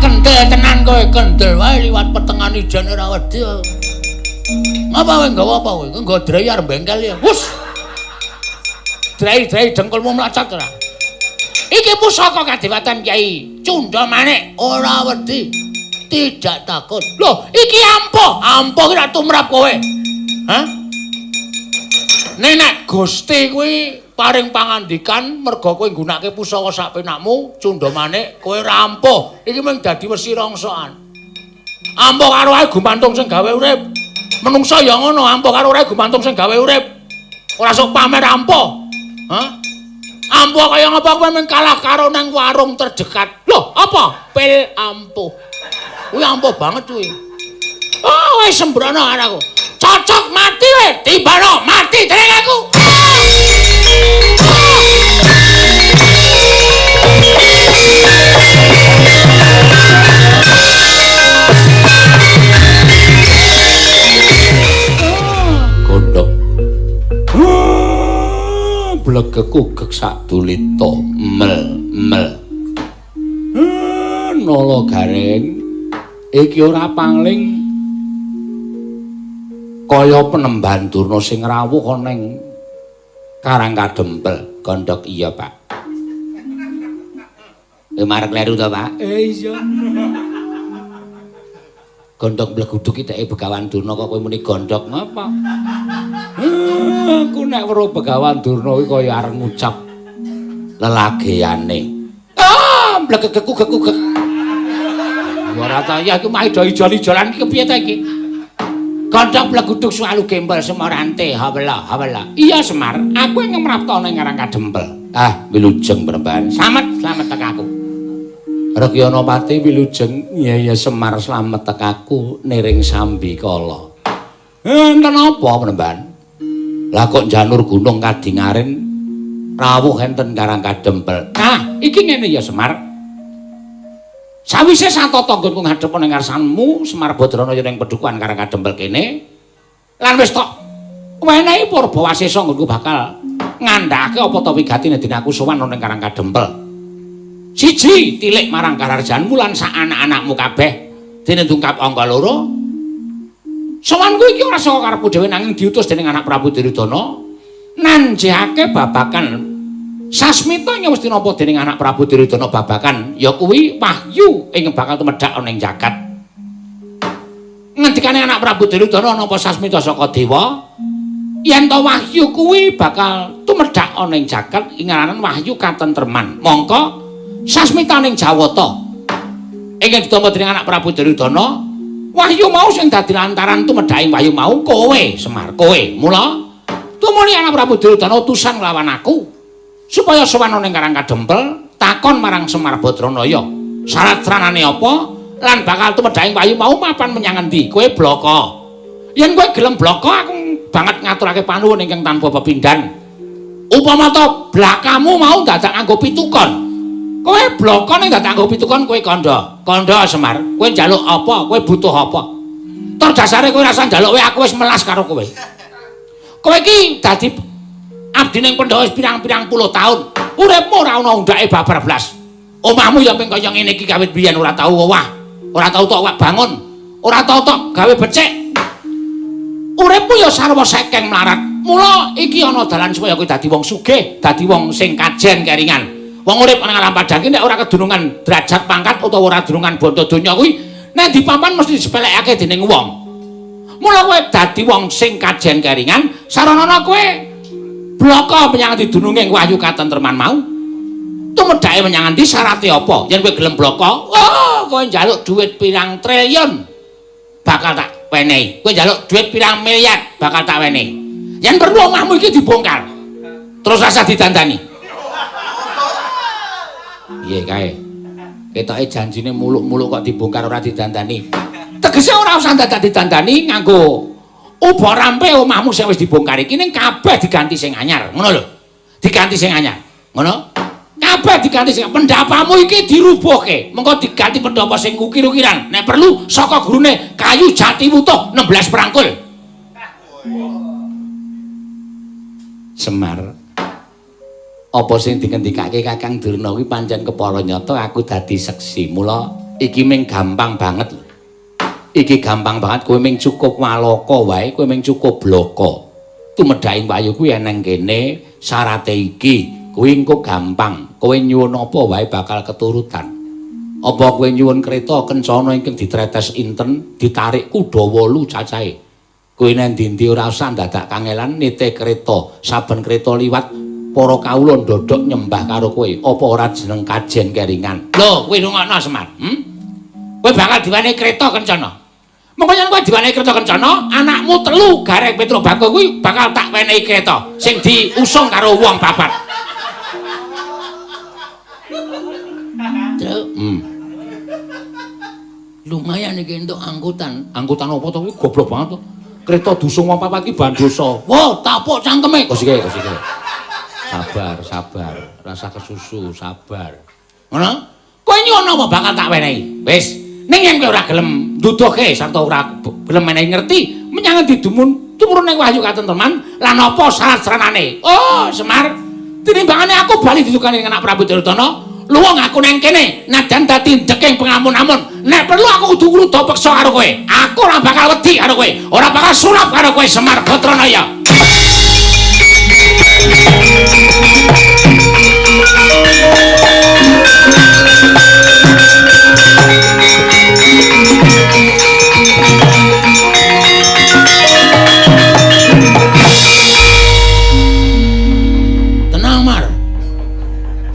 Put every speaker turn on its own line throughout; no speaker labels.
kendel tenan kowe kendel wae liwat petengan ijan ora wedi. Ngapa kowe nggawa apa kowe? Nggo dreyar bengkel ya. Wus. Drai dengkulmu mlacat ora? Iki pusaka kadewatan Kyai Cunda Manik ora wedi. Tidak takut. Loh, iki ampuh. Ampuh ki ra tumrap kowe. Hah? Nenek Gusti kuwi paring pangandikan merga kowe nggunakake pusaka sak penakmu Cunda Manik kowe ora ampuh. Iki mung dadi wesi rongsokan. Ampuh karo ae gumantung sing gawe urip. Menungsa ya ngono, ampuh karo ae gumantung sing gawe urip. Ora sok pamer ampuh. Hah? Ampuh kaya ngapa kowe mung kalah karo nang warung terdekat. Loh, apa? Pil ampuh. Kuwi ampuh banget kuwi. Oh, wis sembrono anakku. Cocok mati we, tibano mati dereng aku. Gondok. Blegeku gek sak dulita mel. Nolo garing iki ora pangling kaya penemban Durna sing rawuh ning Karang Kadempel. Gondok iya, Pak. Marek kleru to, Pak? Iya. Gondok bleguduk iki dheke Begawan Durna kok kowe muni gondok ngapa? Aku nek weruh Begawan Durna iki kaya arep ngucap lelageane. Blegegku gekugek. Ora ta ya iku mah ijol-ijolan iki kepiye ta iki? Gondok bleguduk selalu gembel semorante hawala. Iya Semar, aku yang ngemrapto ning Karang Kadempel. Wilujeng Perempuan. Slamet tekaku. Rekyana Pati wilujeng. Iya Semar slamet tekaku niring Sambikala. Enten apa Perempuan? Lah kok janur gunung Kadingaren rawuh enten Karang Kadempel. Iki ngene ya Semar. Sawise satata nggonku ngadhep ning ngarsanmu Semar Badrana ning Pedukuhan Karang Kadempel kene lan wis tok wenehi Purbawasesa nggonku bakal ngandhake apa ta wigatine dene aku sowan ning Karang Kadempel. Siji tilik marang kararjanmu lan sak anak-anakmu kabeh dene tungkap angka 2. Sowanku iki ora saka karepku dhewe nanging diutus dening anak Prabu Duryudana nanjihake babakan Sasmita yang mesti nampa dening anak Prabu Duryudana babakan ya kuwi wahyu ing bakal tumedhak ana ing jagat. Ngendikane anak Prabu Duryudana nampa Sasmita saka dewa yen to wahyu kuwi bakal tumedhak ana ing jagat ing aranan wahyu katentreman. Mongko Sasmita ning Jawata ingkang ditampa dening anak Prabu Duryudana wahyu mau sing dadi lantaran tumedhake wahyu mau kowe Semar kowe. Mula tumuli anak Prabu Duryudana utusan nglawan aku supaya sowan ning Karang Kadempel takon marang Semar Badranaya syarat ranane apa lan bakal tumedhake wahyu mau mapan menyang endi kowe blaka. Yen kowe gelem blaka aku banget ngaturake panuwun ingkang tanpa pepindhan. Upama to blakamu mau dadak nganggo pitukon. Kowe blaka ning dadak nganggo pitukon kowe kandha. Kandha Semar, kowe njaluk apa? Kowe butuh apa? Tur dasare kowe rasa njaluk kowe aku wis melas karo kowe. Kowe iki dadi abdi ning Pandhawa wis pirang-pirang puluh taun. Uripmu ora ana undhake babar blas. Omahmu ya ping kaya ngene iki kawit biyen ora tau owah, ora tau tok bangun, ora tau tok gawe becik. Uripmu ya sarwa sekeng mlarat. Mula iki ana dalan supaya kowe dadi wong sugih, dadi wong sing kajen keringan. Wong urip nang alam padang iki nek ora kedunungan derajat pangkat utawa ora kedunungan bondo donya kuwi nek dipapan mesti disepelekake dening wong. Mula kowe dadi wong sing kajen keringan, saranana kowe blaka menyang didununge wahyu katentreman mau. Tumedhake menyang endi syarate apa? Yen kowe gelem blaka, kowe njaluk dhuwit pirang triliun bakal tak wenehi. Kowe njaluk dhuwit pirang miliar bakal tak wenehi. Yen perlu omahmu iki dibongkar. Terus rasa didandani. Piye kae? Ketoke janjine muluk-muluk kok dibongkar ora didandani. Tegese ora usah dadak didandani nganggo uba rampe omahmu sing wis dibongkar iki ning kabeh diganti sing anyar, ngono lho. Diganti sing anyar. Ngono? Kabeh diganti sing pendapamu iki dirubuhke. Mengko diganti pendapa sing ukir-ukiran. Nek perlu saka gurune kayu jati wutuh 16 prangkul. Semar. Apa sing dingendikake Kakang Durna kuwi pancen kepara nyata aku dadi seksi. Mula Iki ming gampang banget. Iki gampang banget kowe ming cukup walaka wae, kowe ming cukup bloko. Tumedhaing wayu kuwi eneng kene syarate iki. Kuwi engko gampang. Kowe nyuwun apa wae bakal keturutan. Apa kowe nyuwun kereta kencana ingkang ditretes inten, ditarik kuda 8 cacahe. Kowe nek ndi ora usah dadak kangelan nite kereta. Saben kereta liwat para kawula ndodhok nyembah karo kowe. Apa ora jeneng kajen keringan? Lho, kowe rungokno Semar. Kowe bakal diwenehi kereta kencana. Mengko yen kowe diwenehi kereta kencana, anakmu 3 Gareng Petro Bagong kuwi bakal tak wenehi kereta sing diusung karo wong papat. Lumayan iki entuk angkutan. Angkutan apa to kuwi goblok banget to. Kereta dusung wong papat iki bandosa. Wah, tapuk cangkeme. Kosike. Sabar. Rasa kesusu, sabar. Ngono? Kowe nyuwun apa bakal tak wenehi. Wis, ning yen kowe ora gelem nduduhke sarta ora gelem menehi ngerti menyang didumun tumurun ning wahyu katentreman lan apa syarat-syaratane. Oh, Semar, tinimbangane aku bali didukani anak Prabu Duryudana. Luwung aku neng kene, najan dadi ndeking pengamun-amun. Nek perlu aku kudu ngruda peksa karo kowe. Aku ora bakal wedi karo kowe, ora bakal sulap karo kowe Semar Batranaya. Tenang, Mar.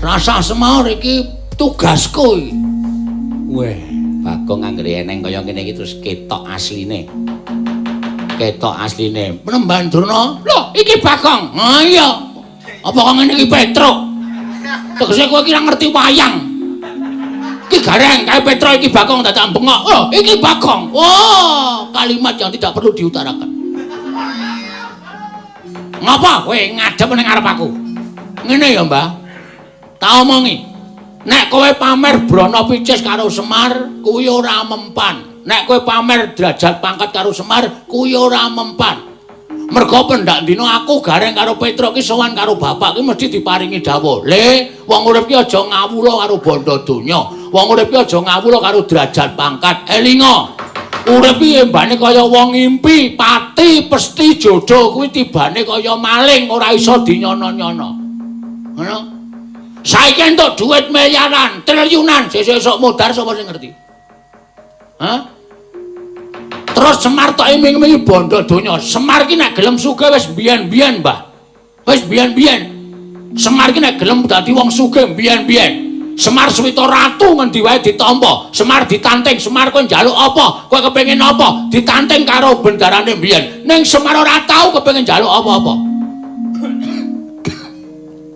Rasa Semar iki tugasku iki. Weh, Bagong anggere eneng kaya ngene iki terus ketok asline. Penemban Durna. Lho, iki Bagong. Ha iya. Apa kok ngene iki Petruk? Tegese kowe iki ora ngerti wayang. Iki Gareng kae Petro iki Bagong dadak bengok. Oh, iki Bagong. Oh, kalimat yang tidak perlu diutarakan. Ngapa kowe ngadep ning arep aku? Ngene ya, Mbah. Tak omongi. Nek kowe pamer brana picis karo Semar, kuwi ora mempan. Nek kowe pamer derajat pangkat karo Semar, kuwi ora mempan. Mergo pendak dina aku Gareng karo Petruk ki sowan karo bapak ki mesti diparingi dawuh. Le, wong urip ki aja ngawula karo bondo donya. Wong urip ki aja ngawula karo derajat pangkat. Elinga. Urip ki embane kaya wong ngimpi, pati pesti jodoh kuwi tibane kaya maling ora iso dinyono-nyono. Ngono? Saiki entuk dhuwit miliaran, triliunan, sesuk modar sapa sing ngerti? Hah? Terus Semar tok iming-imingi bondo donya. Semar ki nek gelem sugih wis biyen-biyen, Mbah. Wis biyen-biyen. Semar ki nek gelem dadi wong sugih biyen-biyen. Semar Swita Ratu ngendi wae ditampa. Semar ditanting, Semar kowe njaluk apa? Kowe kepengin apa? Ditanting karo bendarane biyen. Ning Semar ora tau kepengin njaluk apa-apa.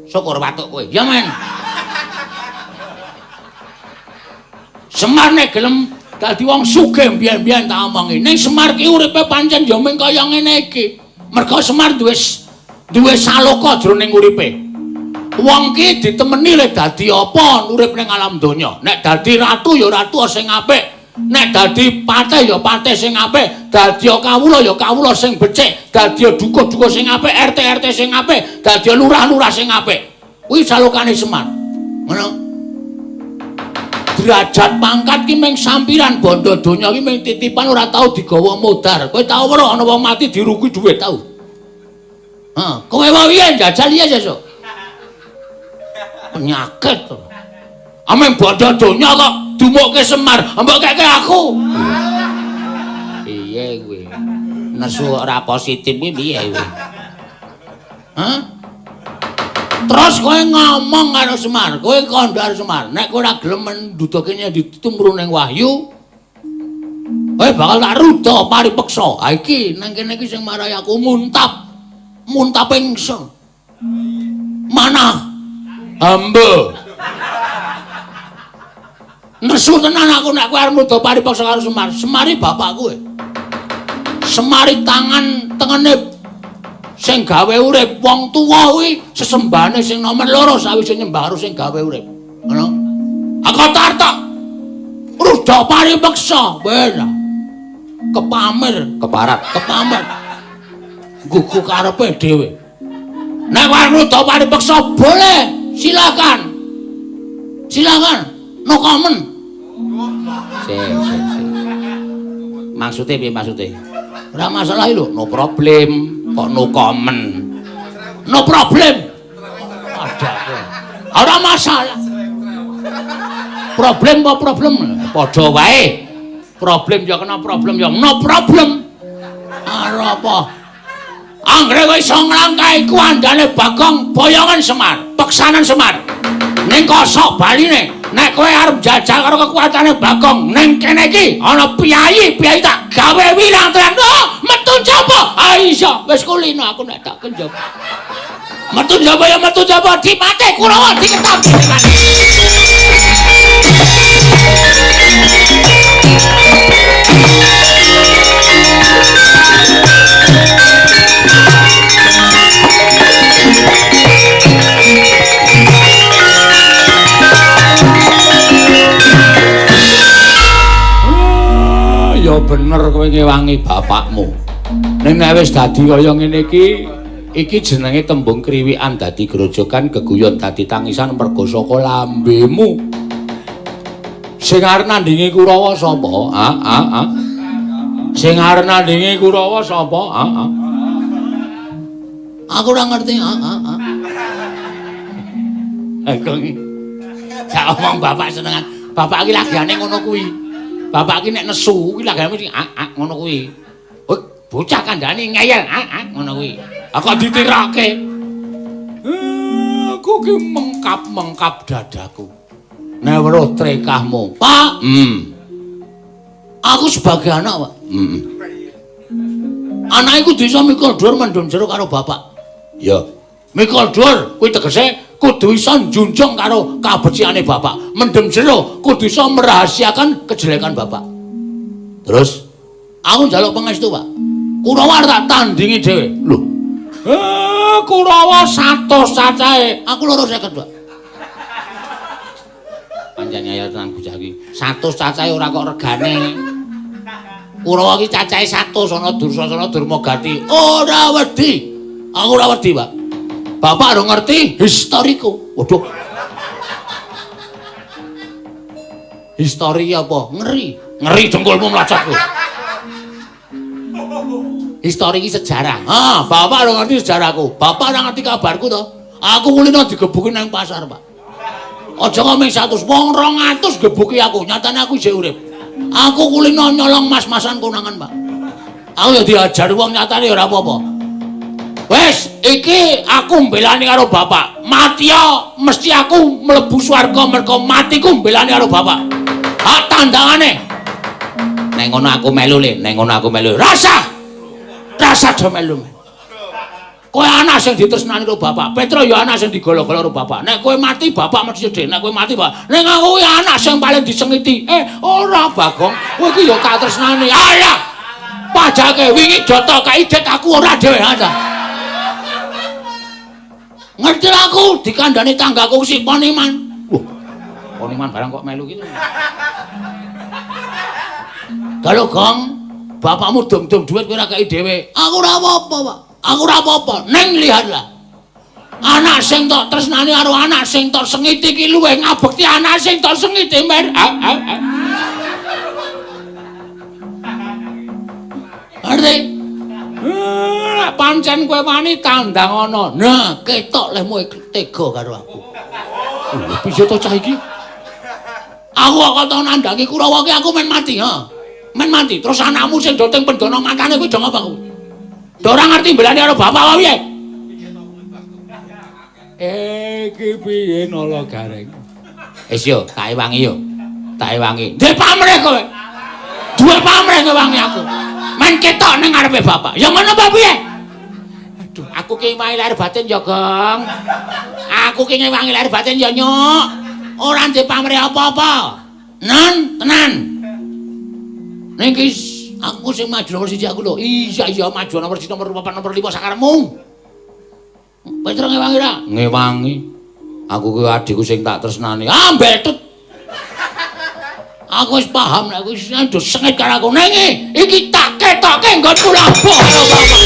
Syukur watuk kowe. Ya men. Semar nek gelem dadi wong sugih biyen-biyen tak omongi. Ning Semar ki uripe pancen ya mung kaya ngene iki. Mergo Semar duwe saloka jroning uripe. Wong ki ditemeni lek dadi apa urip ning alam donya. Nek dadi ratu ya ratu sing apik. Nek dadi patih ya patih sing apik, dadi kawula ya kawula sing becik, dadi dukuh-dukuh sing apik, RT sing apik, dadi lurah-lurah sing apik. Kuwi salokane Semar. Ngono. Derajat pangkat ki mung sampiran bondo donya ki mung titipan ora tau digawa modar. Kowe tau weruh ana wong mati dirugi dhuwit tau? Ha, kowe wae njajal ya sesuk. Penyakit to. Ameng bondo donya kok dumukke Semar, mbok keke aku. Piye kuwi? Nesu ora positif kuwi piye kuwi? Hah? Terus kowe ngomong karo Semar, kowe kandhar Semar, nek kowe ora gelem nduduhke ditumru ning wahyu, kowe bakal tak ruda paripeksa. Ha iki nang kene iki sing marai aku muntap ingsun. Mana? Hamba. Nesu tenan aku nek kowe arep nuduh paripaksa karo Semar. Semari bapak kowe. Semari tangan tengene sing gawe urip wong tuwa kuwi sesembahane sing nomor 2 sawise nyembah karo sing gawe urip. Ngono. Aku tartak. Ruda paripaksa ben. Kepamer. Gugu karepe dhewe. Nek kowe arep nuduh paripaksa boleh, silakan. No comment. Maksudnya piye maksudnya? Ora masalah lho, no problem. Kok no comment? No problem. Ada. Ora masalah. Problem apa problem? Padha wae. Problem ya kena problem ya no problem. Ora apa. Anggere kowe iso nglangkahi kuandane Bagong boyongan Semar, peksanan Semar. Ning kosok baline, nek kowe arep jajal karo kekuatane Bagong, ning kene iki ana piyayi tak gawe wilang tenan. Metu njaba. Ah iso, wis kulino aku nek tak kenjaba. Metu njaba ya metu njaba, dimate Kurawa diketap. Ya bener kowe ngewangi bapakmu. Ning nek wis dadi kaya ngene iki jenenge tembung kriwikan dadi grojokan, geguyon dadi tangisan merga saka lambemu. Sing arep nandingi Kurawa sapa? Sing arep nandingi Kurawa sapa? Aku ora ngerti. Aku iki. Gak omong bapak senengan. Bapak iki lagane ngono kuwi. Bapak iki nek nesu kuwi lagane mesti ngono kuwi. Oh, bocah kandhane ngeyel ngono kuwi. Aku ditirake. Aku ki mengkap-mengkap dadaku. Nek weruh trekahmu, Pak. Aku sebagai anak, Pak. Anak iku bisa mikul dhuwur mendem jero karo bapak. Ya. Mikul dhuwur kuwi tegese kudu iso njunjung karo kabeciane bapak. Mendem jero kudu iso merahasiakan kejelekan bapak. Terus aku njaluk pangestu, Pak. Kurawa tak tandingi dhewe. Lho. Kurawa 100 cacahe. Aku 250, Pak. Pancen ya tenan bocah iki. 100 cacahe ora kok regane. Kurawa iki cacahe 100 ana Dursasana Durmagati. Ora wedi. Aku ora wedi, Pak. Bapak ora ngerti historiku. Waduh. Histori apa? Ngeri. Ngeri dengkulmu mlacak kowe. Histori iki sejarah. Bapak ora ngerti sejarahku. Bapak ora ngerti kabarku to. Aku kulino digebuki nang pasar, Pak. Aja kok mung 100, wong 200 gebuki aku. Nyatane aku isih urip. Aku kulino nyolong mas-masan konangan, Pak. Aku ya diajar wong nyatane ora apa-apa. Wes, iki aku mbelani karo bapak. Mati ya mesti aku mlebu swarga merga matiku mbelani karo bapak. Hak tandangane. Nek ngono aku melu le, nek ngono aku melu. Rasa do melu. Kowe anak sing ditresnani karo bapak. Petro ya anak sing digolo-golo karo bapak. Nek kowe mati bapak mesti sedih. Nek kowe mati bapak. Nek aku kuwi anak sing paling disengiti. Ora Bagong. Kowe iki ya tak tresnani. Alah. Pajake wingi doto kaidet aku ora dhewe ada. Ngerti aku dikandani tanggaku si Poniman. Poniman barang kok melu gitu. Kalau Gong, bapakmu dom-dom duit kowe ora kei dhewe. Aku ora apa-apa, Pak. Aku ora apa-apa. Ning lihatlah. Anak sing tok tresnani karo anak sing tok sengiti iki luwih ngabekti anak sing tok sengiti, Mer. Ngerti? Pancen kowe wani tandang ana. Nah, ketok lehmu tega karo aku. Piye to cah iki? Aku kok tau nandangi Kurawa ki aku men mati, Men mati. Terus anakmu sing do teng pendono matane kuwi do ngapa kuwi? Do ora ngerti mbelani karo bapak wae piye? Iki piye nala gareng? Wis yo, tak ewangi yo. Tak ewangi. Ndek pamrih kowe. Duwe pamrih ngewangi aku. Men ketok ning ngarepe bapak. Ya ngono apa piye? Aduh, aku ki ngewangi lahir batin ya, Gong. Aku ki ngewangi lahir batin ya, Nyuk. Ora ndek pamrih apa-apa. Tenan. Ning ki aku sing maju nomor 1 aku lho. Iya maju nomor 1 nomor 4 nomor 5 sakarepmu. Petro ngewangi ra? Ngewangi. Aku ki adikku sing tak tresnani. Betut. Aku wis paham nek kowe wis sengit karo aku. Ning iki tak ketokke nggonku labuh karo bapak.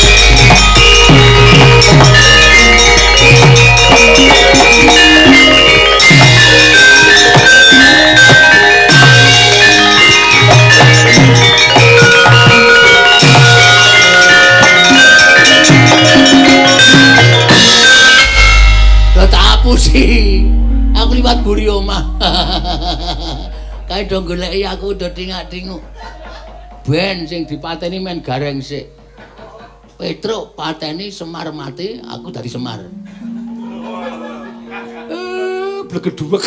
kae do goleki aku do tingak-tinguk. Ben sing dipateni men gareng sik. Petruk pateni Semar mati, aku dadi Semar. Blegedhuwek.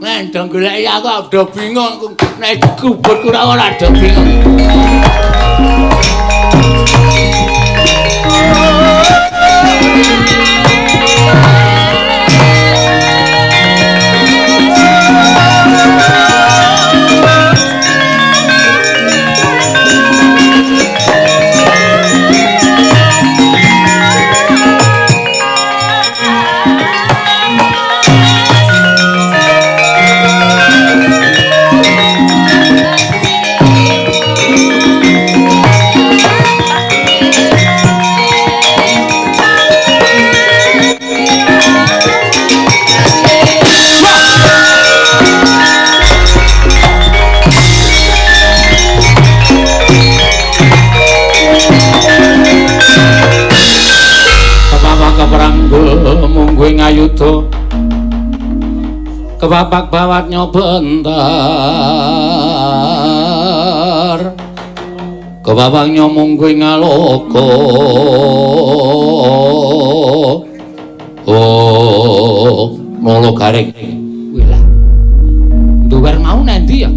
Men do goleki aku do bingung nek dikubur ora do bingung. Mungguing ayuda kepapak bawat nyobentar kepapak nyomungguing aloko nolo garing wilah duwer mau nanti ya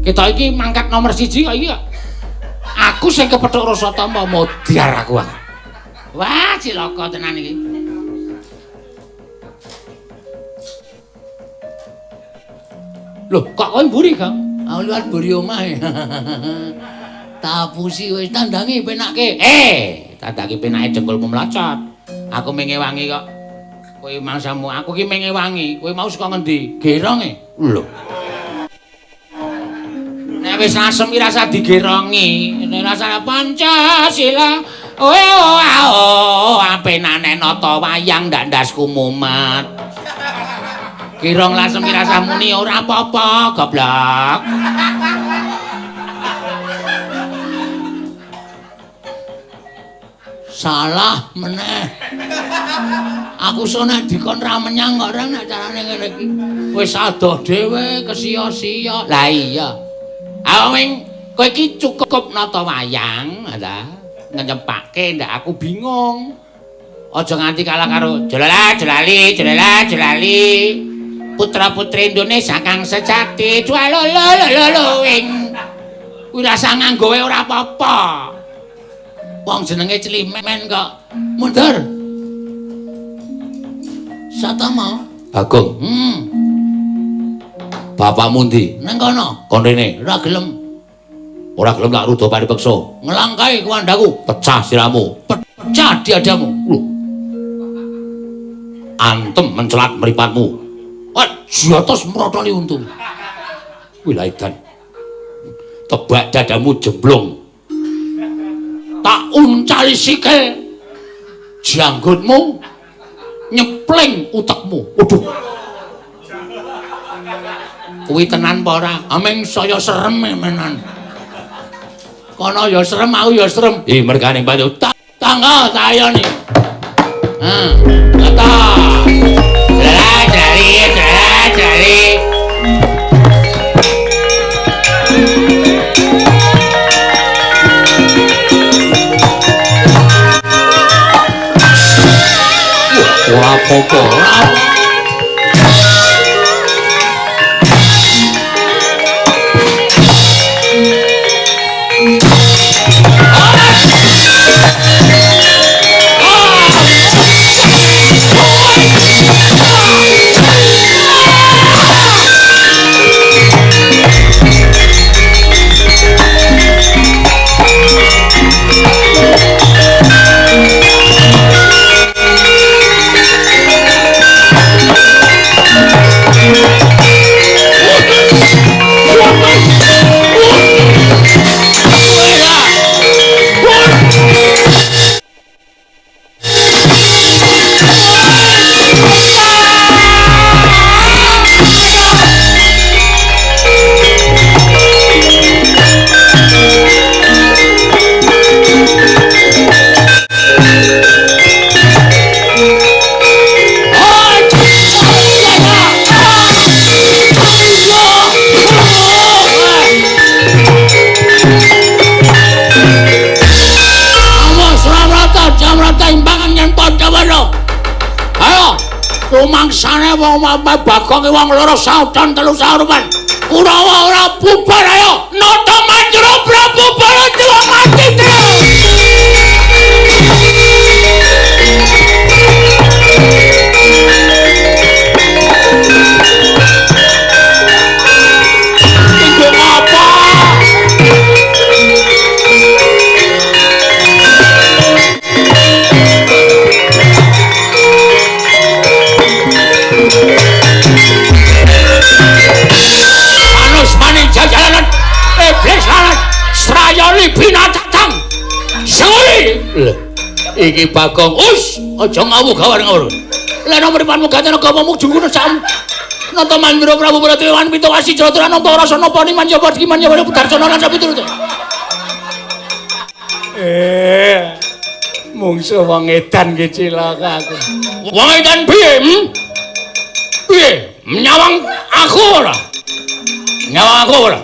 kita iki mangkat nomor 1 kok iki ya aku sing kepethuk rasa tama modiar aku wah cilaka tenan iki. Loh, kok kowe mburi, Kang? Aku liwat mburi omahe. Tapusi wis tandangi penake. Tandangi penake jengkulmu mlacot. Aku mengewangi kok. Kowe mangsamu, aku ki mengewangi. Kowe mau saka ngendi? Geronge. Lho. Nek wis asem ki rasa digerongi. Nek rasane Pancasila. Apenane nata wayang ndak ndasku mumet. Kirong lasem rasa muni ora apa-apa, goblok. Salah meneh. Aku sono dikon ra menyang kok ora nek carane ngene iki. Wis adoh dhewe kesia-sia. Lah iya. Awing kowe iki cukup nata wayang, ta? Ngejempake ndak aku bingung. Aja nganti kalah karo jelala-jelali. Putra-putri Indonesia kang sejati wing kuwi rasa nganggowe ora apa-apa wong jenenge Climen kok mundur Satama Bagong bapakmu ndi nang kono kene ora gelem lak rudo paripeksa nglangkai kuwandaku pecah siramu pecah diadamu antem mencelat mripatmu Jotos merotoli untung. Wilaidan. Tebak dadamu jemblong. Tak uncali sikil. Janggutmu nyepling utekmu. Waduh. Kuwi tenan apa ora? Ameng saya serem menan. Kono ya serem, aku ya serem. Mergane bantu tangga tak ayoni. Kata. Jali. Ora apa-apa. rumangsane wong Bagong wong loro saudan telu saurupan. Kurawa ora bubar ayo. Nata manjro Prabu Baladewa mati Libina datang. Senguli. Iki Bagong. Us, aja ngawur-ngawur. Lah nomor panmu gatene agamamu jungune sam. Nata Mandura Prabu Baladewa Pitawasi Jatra nampa rasa napa ni manjaba iki manjaba Budarjana lan sapiturute. Mungsu wong edan ki cilaka aku. Wong edan piye? Piye? Nyawang aku ora. Nyawang aku ora.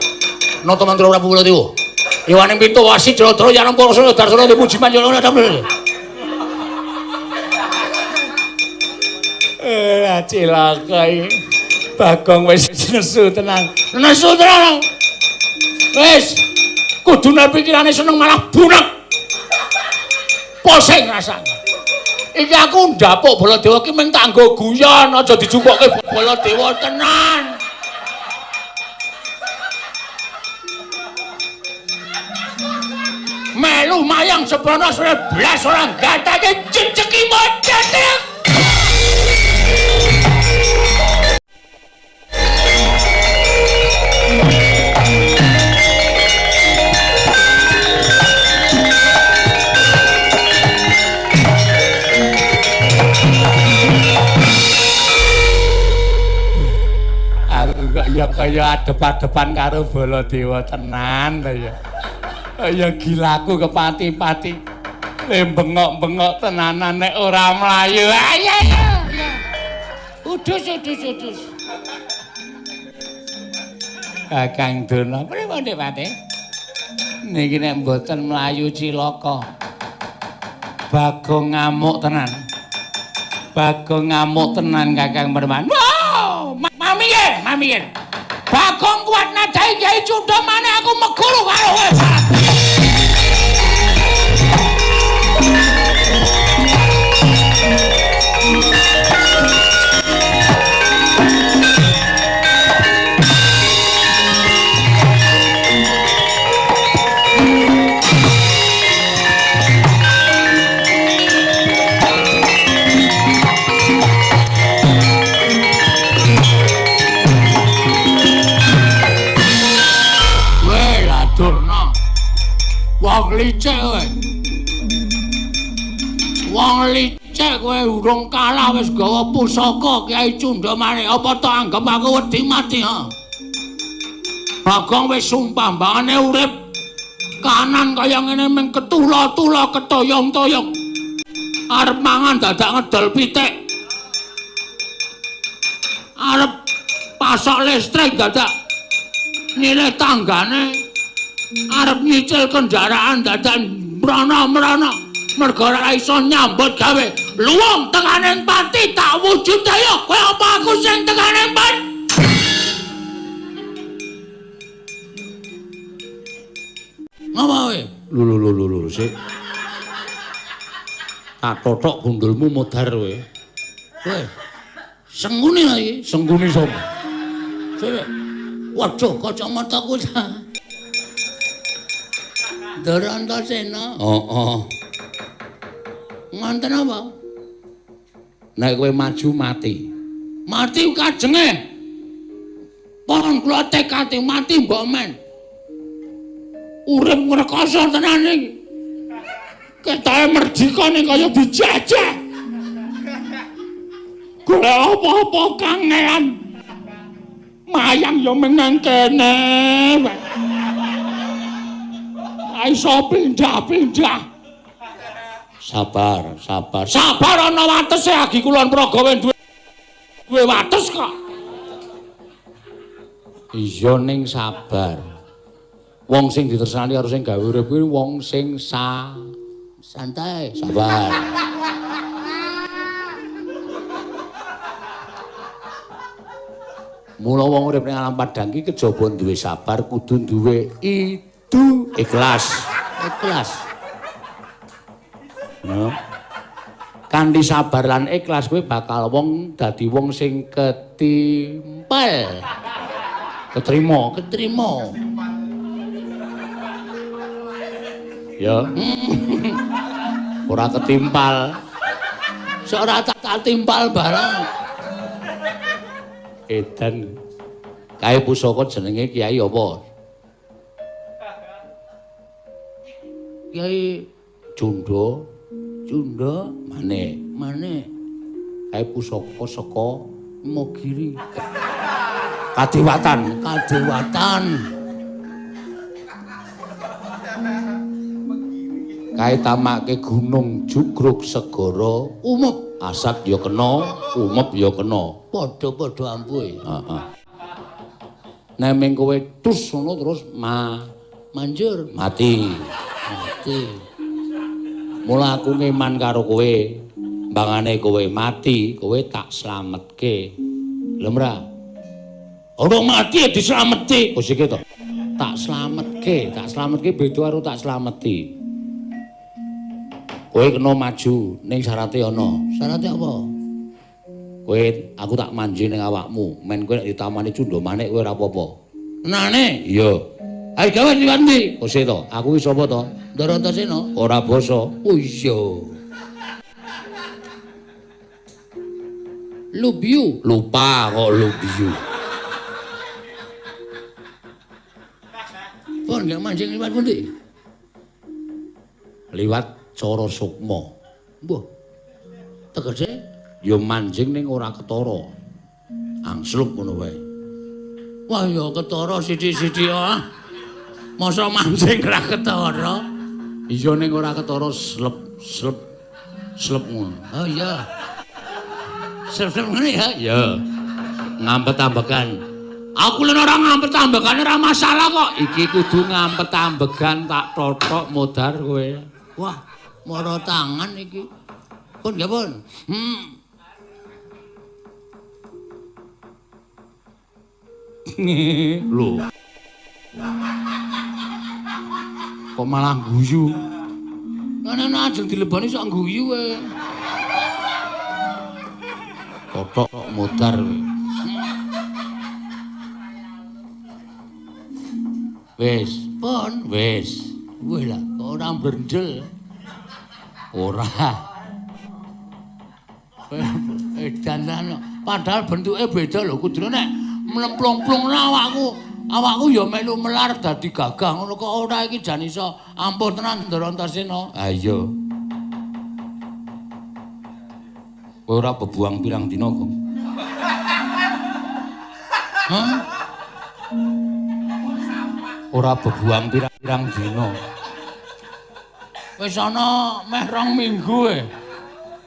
Nata Mandura Prabu Baladewa. Iwaning Pitawasi Jatra yang nampa rasa Budarjana dipuji manjaba lan sapiturute. Cilaka iki. Bagong wis nesu tenang. Nesu tenang. Wis kudune pikirane seneng malah bunek. Posing rasane. Iki aku ndapuk Baladewa ki mung tak nggo guyon, aja dijupuk Baladewa tenan. Melu mayang seprono sore blas ora gatake jejeki modate. Ya kaya adep-adepan karo Baladewa tenan ta ya. Kaya gilaku kepati-pati. Bengok-bengok tenanan nek ora mlayu. Ayo. Udus. Kakang Dona, pripun Dik Pati? Niki nek mboten mlayu cilaka. Bagong ngamuk tenan. Bagong ngamuk tenan Kakang Perman. Wow! Mamiyen. Bagong kuat nadai Kyai Cundha maneh aku meguru karo kowe. Wong licik kowe urung kalah wis gawa pusaka Kyai Cundha maneh apa to anggap aku wedi mati ha. Bagong wis sumpah mbangane urip kanan kaya ngene mung ketula-tula ketoyong-toyong. Arep mangan dadak ngedol pitik. Arep pasok listrik dadak nyilih tanggane. Arep nyicil kendaraan dadak mrana-mrana. Mergo ora iso nyambut gawe luwung tekaning pati tak wujud ayo kowe apa aku sing tekaning pati ngapa kowe lho sik tak totok gundulmu modar kowe sengune iki sengune sapa sik waduh kacamataku Darantasena nganten apa? Nek kowe maju mati. Mati kajenge. Pon kula tekati mati mbok men. Urip ngrekoso tenan iki. Ketahe merdika ning kaya dijajah. Golek apa-apa kangelan. Mayang yo meneng kene. Iso pindah-pindah. Sabar ana watese agi kulon Pragawe duwe wates kok. Iya ning sabar. Wong sing ditresnani karo sing gawe urip kuwi wong sing santai, sabar. Mula wong urip ning alam padang iki kejaba duwe sabar, kudu duwe itu ikhlas. Ikhlas. No. Kanthi sabar lan ikhlas kowe bakal wong dadi wong sing ketimpal. Ketrima. Ya. Ora ketimpal. Sok ora tak timpal barang. Edan. Kae pusaka jenenge Kiai apa? Kiai Junda mane. Kae pusaka saka Mogiri. Kadewatan. Kae tamake gunung jugruk segara umup. Asat ya kena, umup ya kena. Padha-padha ampuhe. Heeh. Nek ming kowe tus ngono terus manjur mati. Mula aku ngeman karo kowe. Mbangane kowe mati, kowe tak slametke. Lho mra. Ora mati dislameti. Wis iki to. Tak slametke beda karo tak slameti. Kowe kena maju ning syarate ana. Syarate apa? Kowe aku tak manji ning awakmu. Men kowe nek ditamani Cundha Manik kowe ora apa-apa. Tenane? Iya. Ayo gawe liwat ndi? Ose to. Aku iki sapa to? Ndara Antasena. Ora basa. Oh iya. Lubyu. Lupa kok Lubyu. Pon gak manjing liwat pundi? Liwat Cara Sukma. Mbah. Tegese ya manjing ning ora ketara. Angslup ngono wae. Wah ya ketara sithik-sithik ah. Masa manjing ora ketara? Iya ning ora ketara slep ngono. Oh iya. Slep ngene ya? Ya. Ngampet-ambekan. Aku len ora ngampet-ambekan ora masalah kok. Iki kudu ngampet-ambekan tak totok modar kowe. Wah. Mara tangan iki. Pun nggih pun. Lho. Kok malah guyu. Ana ajeng dilebani sok guyu wae. Kotok modar. Wis, pun wis. Wis lah, kok ora brendel. Ora. Dandan padahal bentuke beda lho kudune nek mlemplung-plung awakku ya melu melar dadi gagah ngono kok ora iki jan iso ampuh tenan Ndara Antasena. Ha iya. Kowe ora bebuang pirang dina kok. Hah? Ora bebuang pirang dina. Wis ana meh 2 minggu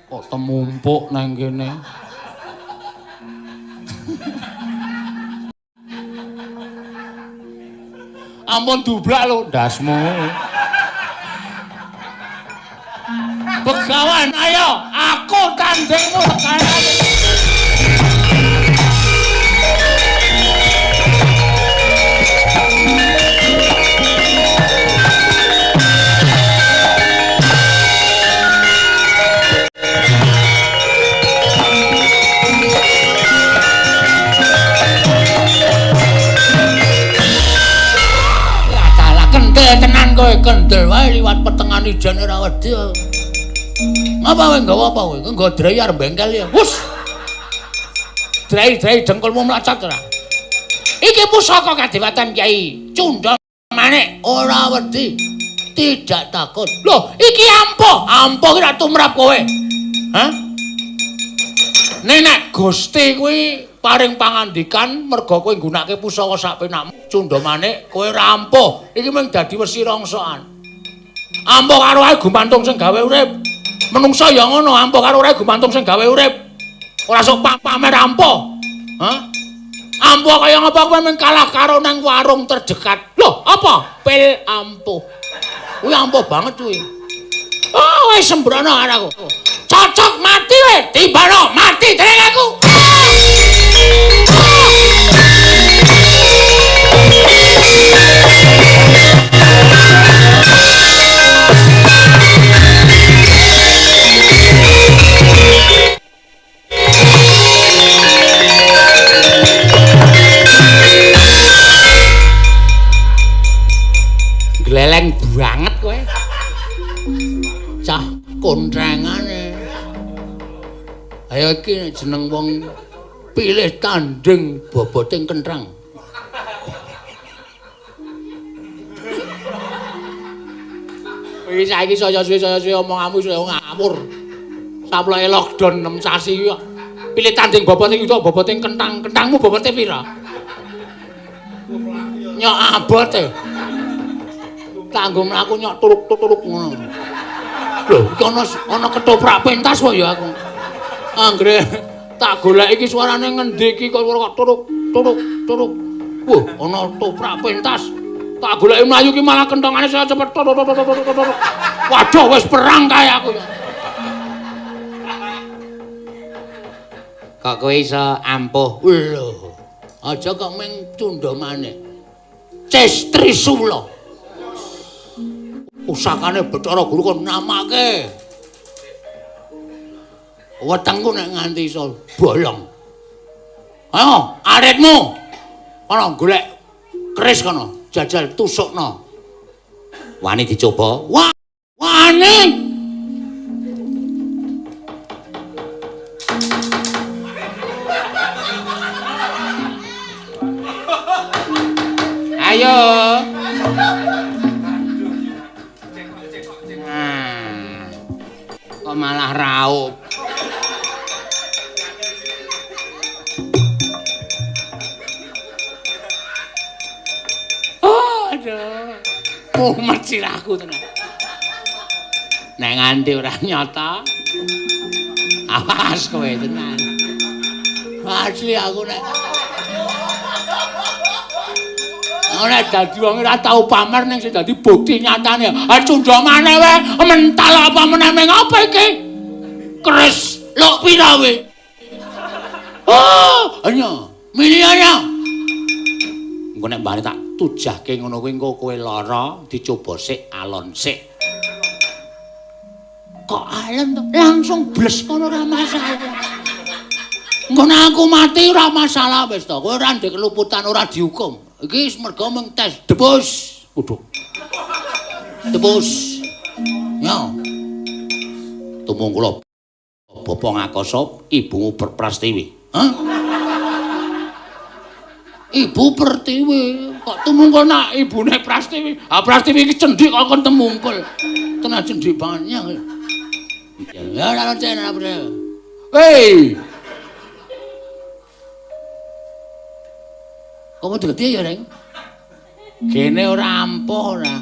kok temumpuk nang kene. Ampun dublak lho ndasmu. Begawan ayo aku tandingmu sekarang. Tenan kowe kendel wae liwat petengan ijan ora wedi. Ngapa kowe nggawa apa kowe? Nggo drai arep bengkel ya. Wus. Drai dengkulmu mlacat ora. Iki pusaka kadewatan Kyai Cundha Manik ora wedi. Tidak takut. Loh, iki ampuh ki ra tumrap kowe. Hah? Nenek Gusti kuwi paring pangandikan merga kowe nggunakake pusaka sak penakmu Cundha Manik kowe rampuh iki mung dadi wesi rongsokan ampuh karo ae gumantung sing gawe urip menungsa ya ngono ampuh karo ae gumantung sing gawe urip ora sok pamer ampuh ampuh kaya ngapa kowe mung kalah karo nang warung terdekat lho apa pil ampuh kuwi ampuh banget kuwi oh wis sembrono anakku cocok mati we tibano mati dereng aku iki jeneng wong pilih tanding boboting kentrang. Iki saiki saya suwe omonganmu saya ngawur. Saploke lockdown 6 sasi kok. Pilih tanding boboting itu boboting kentang. Kentangmu bobote pira? Nyok abote. Kanggo mlaku nyok turuk-turuk ngono. Lho, iki ana ketoprak pentas wae ya aku. Anggere tak golek iki suarane ngendi iki kok turuk. Wah, ana toprak pentas. Tak goleki mlayu ki malah kentongane saya cepet. Waduh, wis perang kae aku ya. Kok kowe iso ampuh? Lho, aja kok ming cundha maneh. Cis Trisula. Pusakane Bathara Guru kon namake. Wetengku nek nganti iso bolong. Ayo, aritmu. Ana golek keris kono, jajal tusukno. Wani dicoba? Wani. Ayo. Kok malah raup. Aduh. Mumet sirahku tenan. Nek nganti ora nyata. Awas kowe tenan. Asli aku nek ora dadi wong ora tau pamer ning sing dadi bukti nyatane. Ha cundha maneh wae, mental apa meneh apa iki? Keris lok pira we? Oh, hanya miliarnya. Engko nek mbane tak tujahke ngono kuwi engko kowe lara dicoba sik alon sik. Kok alon to? Langsung bles kono ora masalah. Engko nek aku mati ora masalah wis to. Kowe ora ndek keluputan ora dihukum. Iki mergo mung tes debus. Waduh. Debus. Ya. Tumung kula Bapak Ngakasa, ibumu Prastiwi. Hah? Ibu Pertiwi. Kok tumungkul nak ibune Prastiwi? Ah Prastiwi iki cendhik kok kon temungkul. Tenan cendhik banget. Ya ora cene apa. Hei. Kamu degeti ya, Reng? Kene ora ampuh ora.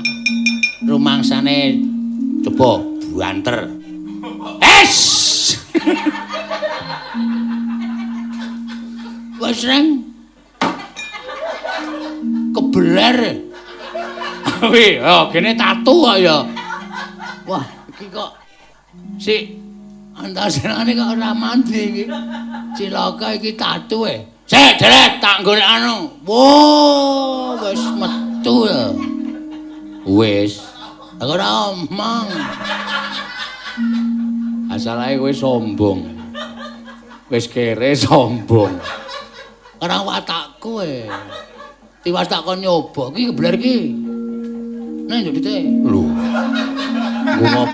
Rumangsane coba buanter. Es! Wes, Reng. Kebeler. Wih, oh, kene tatu kok ya. Wah, iki kok si antasenane kok ora mandi iki. Cilaka iki tatu e. Sik, Dret, tak golek anu. Wo, wis metu ya. Wis. Aku ora omong. Asalahe kowe sombong. Wis kere sombong. Ora watakku e. Tiwas tak kon nyoba iki kebeler iki. Nek ndite. Lho. Ngopo?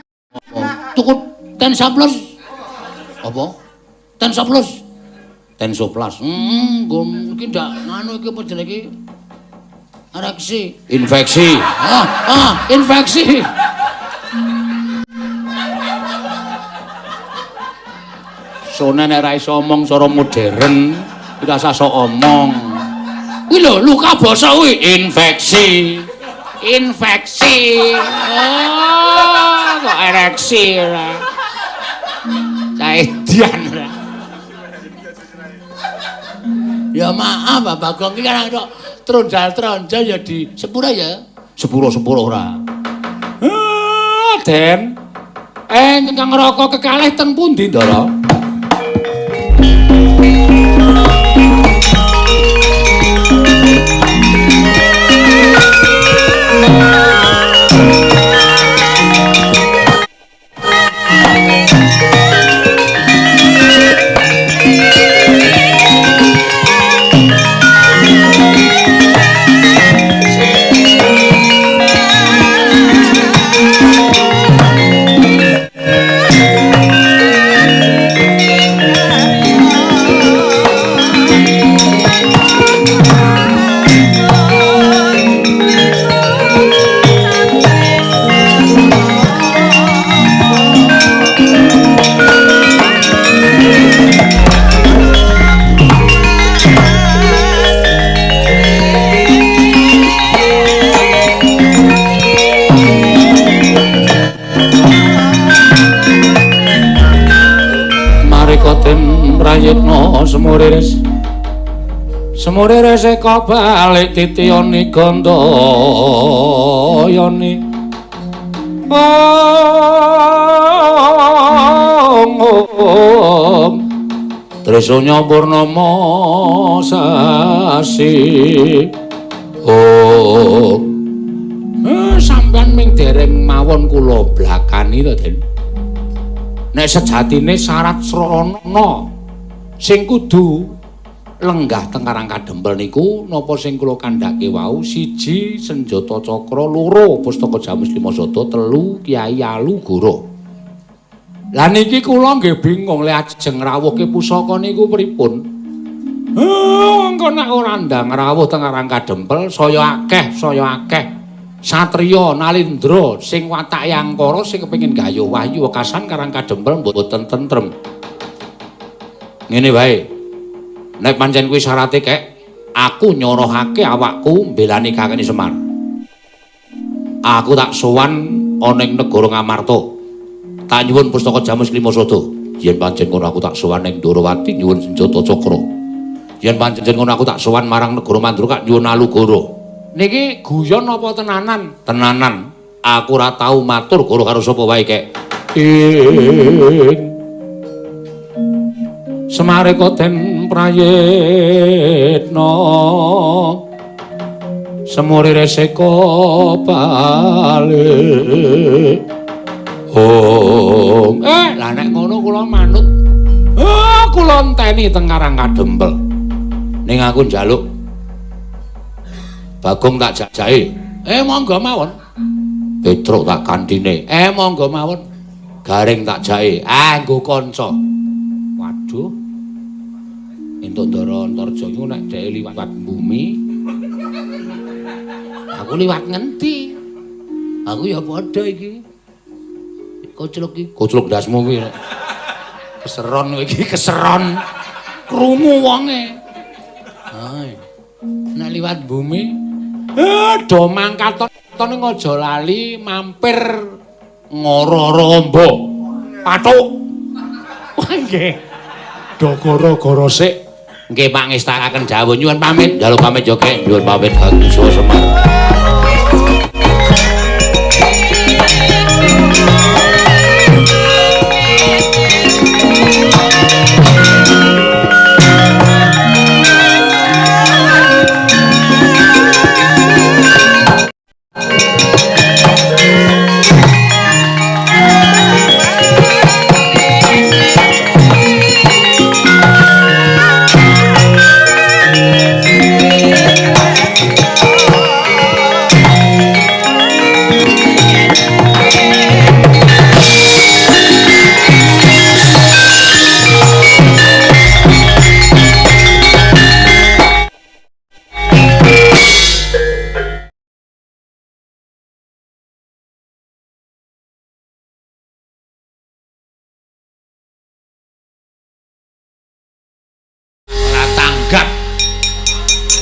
Tuku ten saplos. Apa? Ten saplos. Tensoplas. Iki ndak nganu iki apa jenenge iki? Ereksi, infeksi. Infeksi. Sone nek ra iso omong cara modern, ora usah sok omong. Kuwi lho luka basa kuwi infeksi. Infeksi. Oh, kok ereksi ora. Caedian ora. Ya maaf Pak Bagong iki kan kok trondal-trondal ya di sepura ya. Sepuro-sepuro ora. Den. Ingkang ngroko kekalih teng pundi, Ndara? semure reseka balik titiyoni gandayani Trisanya purnama sasi sampean ming dereng mawon kula blakani to Den nek sejatine syarat srana sing kudu lenggah teng Karang Kadempel niku napa sing kula kandhake wau 1 senjata cakra 2 pustaka Jamus Lima Sada 3 Kyai Alu Goro. Lah niki kula nggih bingung lek ajeng rawuhke pusaka niku pripun. Engko nek ora ndang rawuh teng Karang Kadempel saya akeh satriya Nalindra sing watak Yangkara sing kepengin gayo wahyu wekasan Karang Kadempel mboten tentrem. Ngene wae. Nek pancen kuwi syarate kek, aku nyorohake awakku mbelani Kakang Semar. Aku tak sowan ana ing negara Ngamarta. Tak nyuwun pustaka Jamus Lima Sada. Yen pancen ngono aku tak sowan ning Ndorowati nyuwun senjata cakra. Yen pancen ngono aku tak sowan marang negara Mandura nyuwun Alugara. Niki guyon apa tenanan? Tenanan. Aku ora tau matur goro karo sapa wae kek. Semareka den prayitna semuri reseka bali lah nek ngono kula manut kula enteni teng Karang Kadempel ning aku njaluk Bagong tak jajahi monggo mawon Petruk tak kandhine monggo mawon Garing tak jahi nggo kanca waduh entuk Ndara Antarjaya nek dhek liwat bumi aku liwat ngendi aku ya padha iki koclok dasmu kuwi keseron kowe iki keseron krungu wonge nek liwat bumi do mangkat ning aja lali mampir Ngororombo pathuk nggih do gara-gara sik nggih pangestakaken dawuh nyuwun pamit njaluk pamit joge nyuwun pamit Bagong Semar.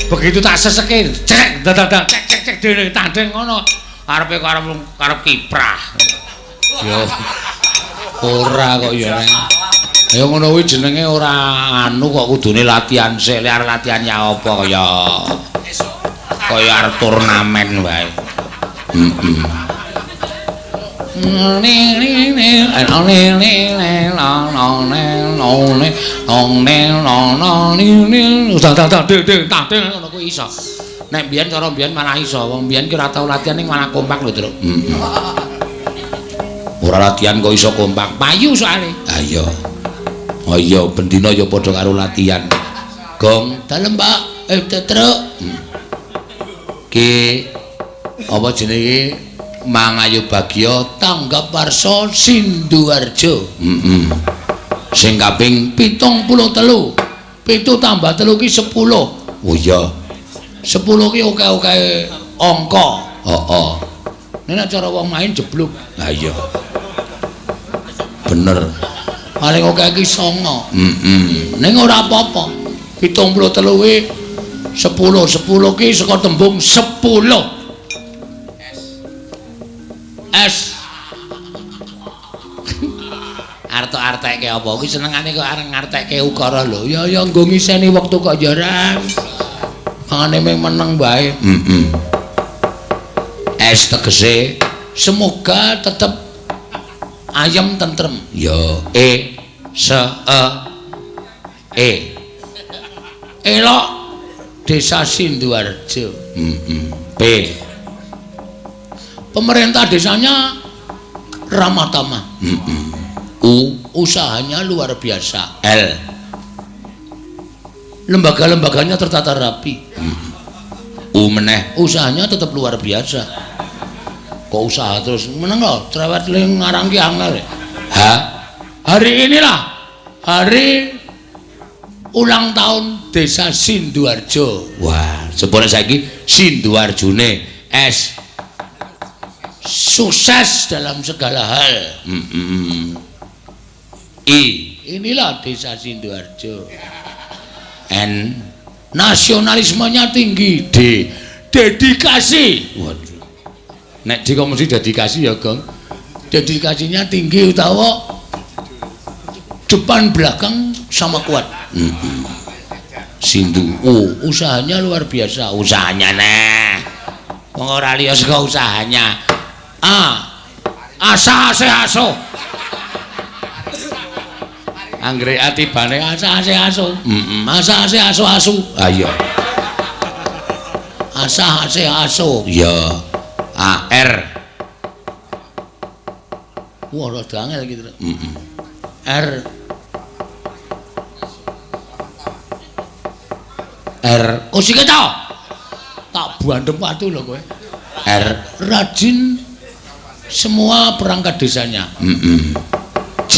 Begitu tak seseke cek dadak cek dene tandeng ngono arepe karep kiprah ya ora kok ya neng ya ngono kuwi jenenge ora anu kok kudune latihan sik lek arep latihan ya apa kaya arep turnamen wae ngono kuwi iso. Nek mbiyen cara mbiyen malah iso. Wong mbiyen ki ora tau latihan ning malah kompak lho, Truk. Ora latihan kok iso kompak. Payu soalé. Ha iya. Oh iya, bendina ya padha karo latihan. Gong, dalem, Pak. Truk. Ki apa jenenge Mangayu Bagya tanggap warsa Sinduarjo. Sing kaping 73. 7 tambah 3 ki 10. Oh iya. 10 ki oke-oke angka. Heeh. Nek cara wong main jeblok. Ha iya. Bener. Paling oke ki 9. Ning ora apa-apa. 73 ki 10 ki saka tembung 10. artek-artekke apa kuwi senengane kok areng ngartekke ukara lho ya nggo ngiseni wektu kok jarang mangane mung meneng bae es tegese semoga tetep ayem tentrem ya elok Desa Sinduarjo P pemerintah desanya ramah tamah U usahanya luar biasa L lembaga-lembaganya tertata rapi U meneh usahanya tetap luar biasa kok usaha terus meneng lho cerewet ling ngarang ki angel H hari inilah hari ulang tahun Desa Sinduarjo wah sepone saiki Sinduarjone S sukses dalam segala hal I inilah Desa Sinduarjo N nasionalismenya tinggi D dedikasi waduh nek di kok mesti dedikasi ya Gong dedikasinya tinggi utawa depan belakang sama kuat Sindu usahanya luar biasa usahanya nah wong ora liya saka usahanya asa-aso anggere atibane asa-aso asa-aso ayo asa-aso ya AR wah rada angel iki R oh sik to tak buandem watu lho kowe R rajin semua perangkat desanya J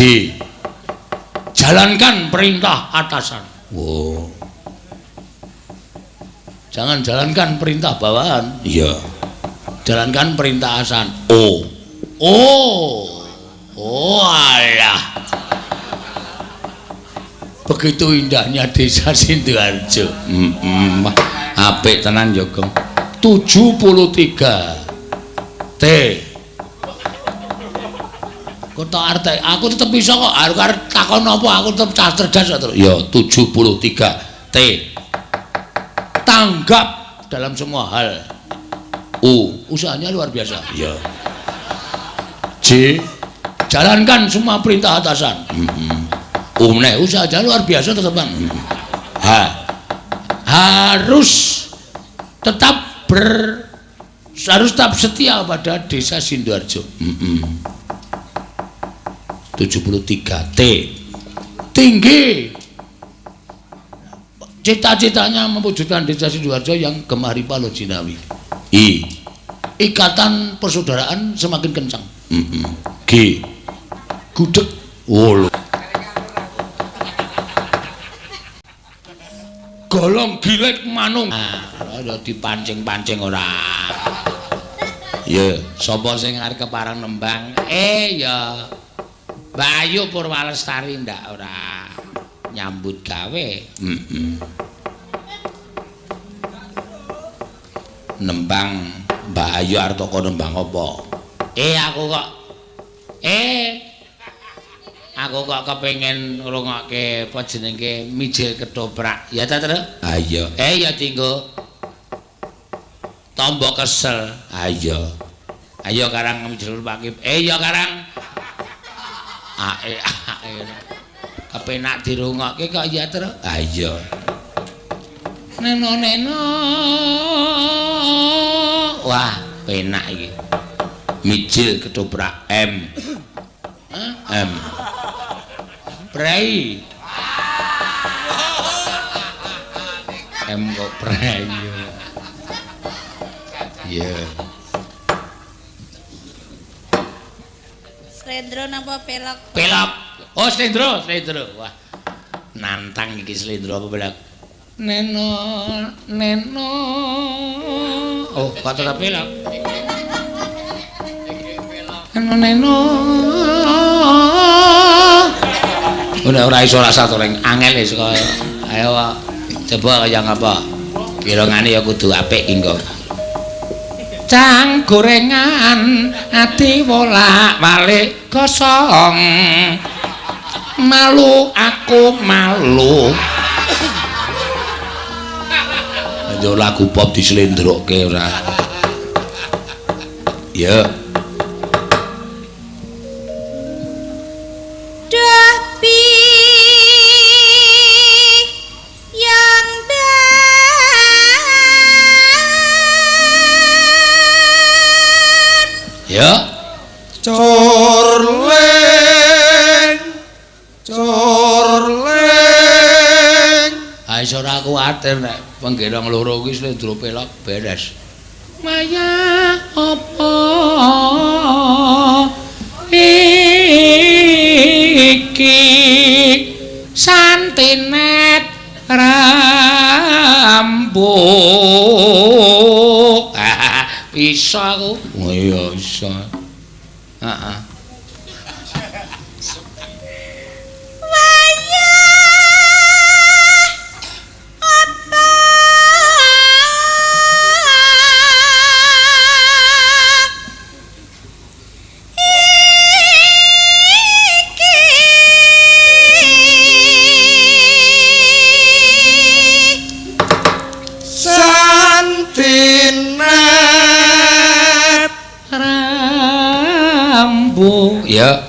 jalankan perintah atasan wow jangan jalankan perintah bawahan iya jalankan perintah atasan alah begitu indahnya Desa Sinduarjo apik tenan ya Gong 73 T kota arte aku tetep bisa kok arep takon apa aku tetep cerdas terus ya 73 T tanggap dalam semua hal usahanya luar biasa ya J jalankan semua perintah atasan meneh usahanya luar biasa tetepan harus tetap setia pada Desa Sinduarjo 73 T tinggi cita-citanya mewujudkan Desa Sinduarjo yang gemah ripa Lojinawi I ikatan persaudaraan semakin kencang G gudeg wolo golong gilet manung ada dipancing-pancing ora ya sapa sing arep keparang nembang ya Mbak Ayu Purwalestari ndak ora nyambut gawe nembang Mbak Ayu arep kok nembang apa aku kok kepengin ngrungokke apa jenenge mijil ketoprak ya ta terus ayo ya tinggo tombok kesel ayo karang mijil pakip ya karang kepenak dirungokke kok ya terus ayo neno wah penak iki mijil ketoprak M Prei M kok prei ya
Slendro napa pelok
oh slendro wah nantang iki slendro apa pelok neno oh kata pelok neno ora iso rasa to ning angel wis kok ayo coba kaya ngapa kirangane ya kudu apik engko cang gorengan ati wolak-walik kosong Malu, aku malu. Yo lagu pop dislendrokke ora. Ya.
Dapi yang dan
Ya.
Corleng.
Ha iso ora kuwatir nek penggelong loro kuwi slendro pelok beres. Maya apa iki santinet rambut. Bisa aku. Oh iya iso. Heeh.
Santinet
Rambu. Ya.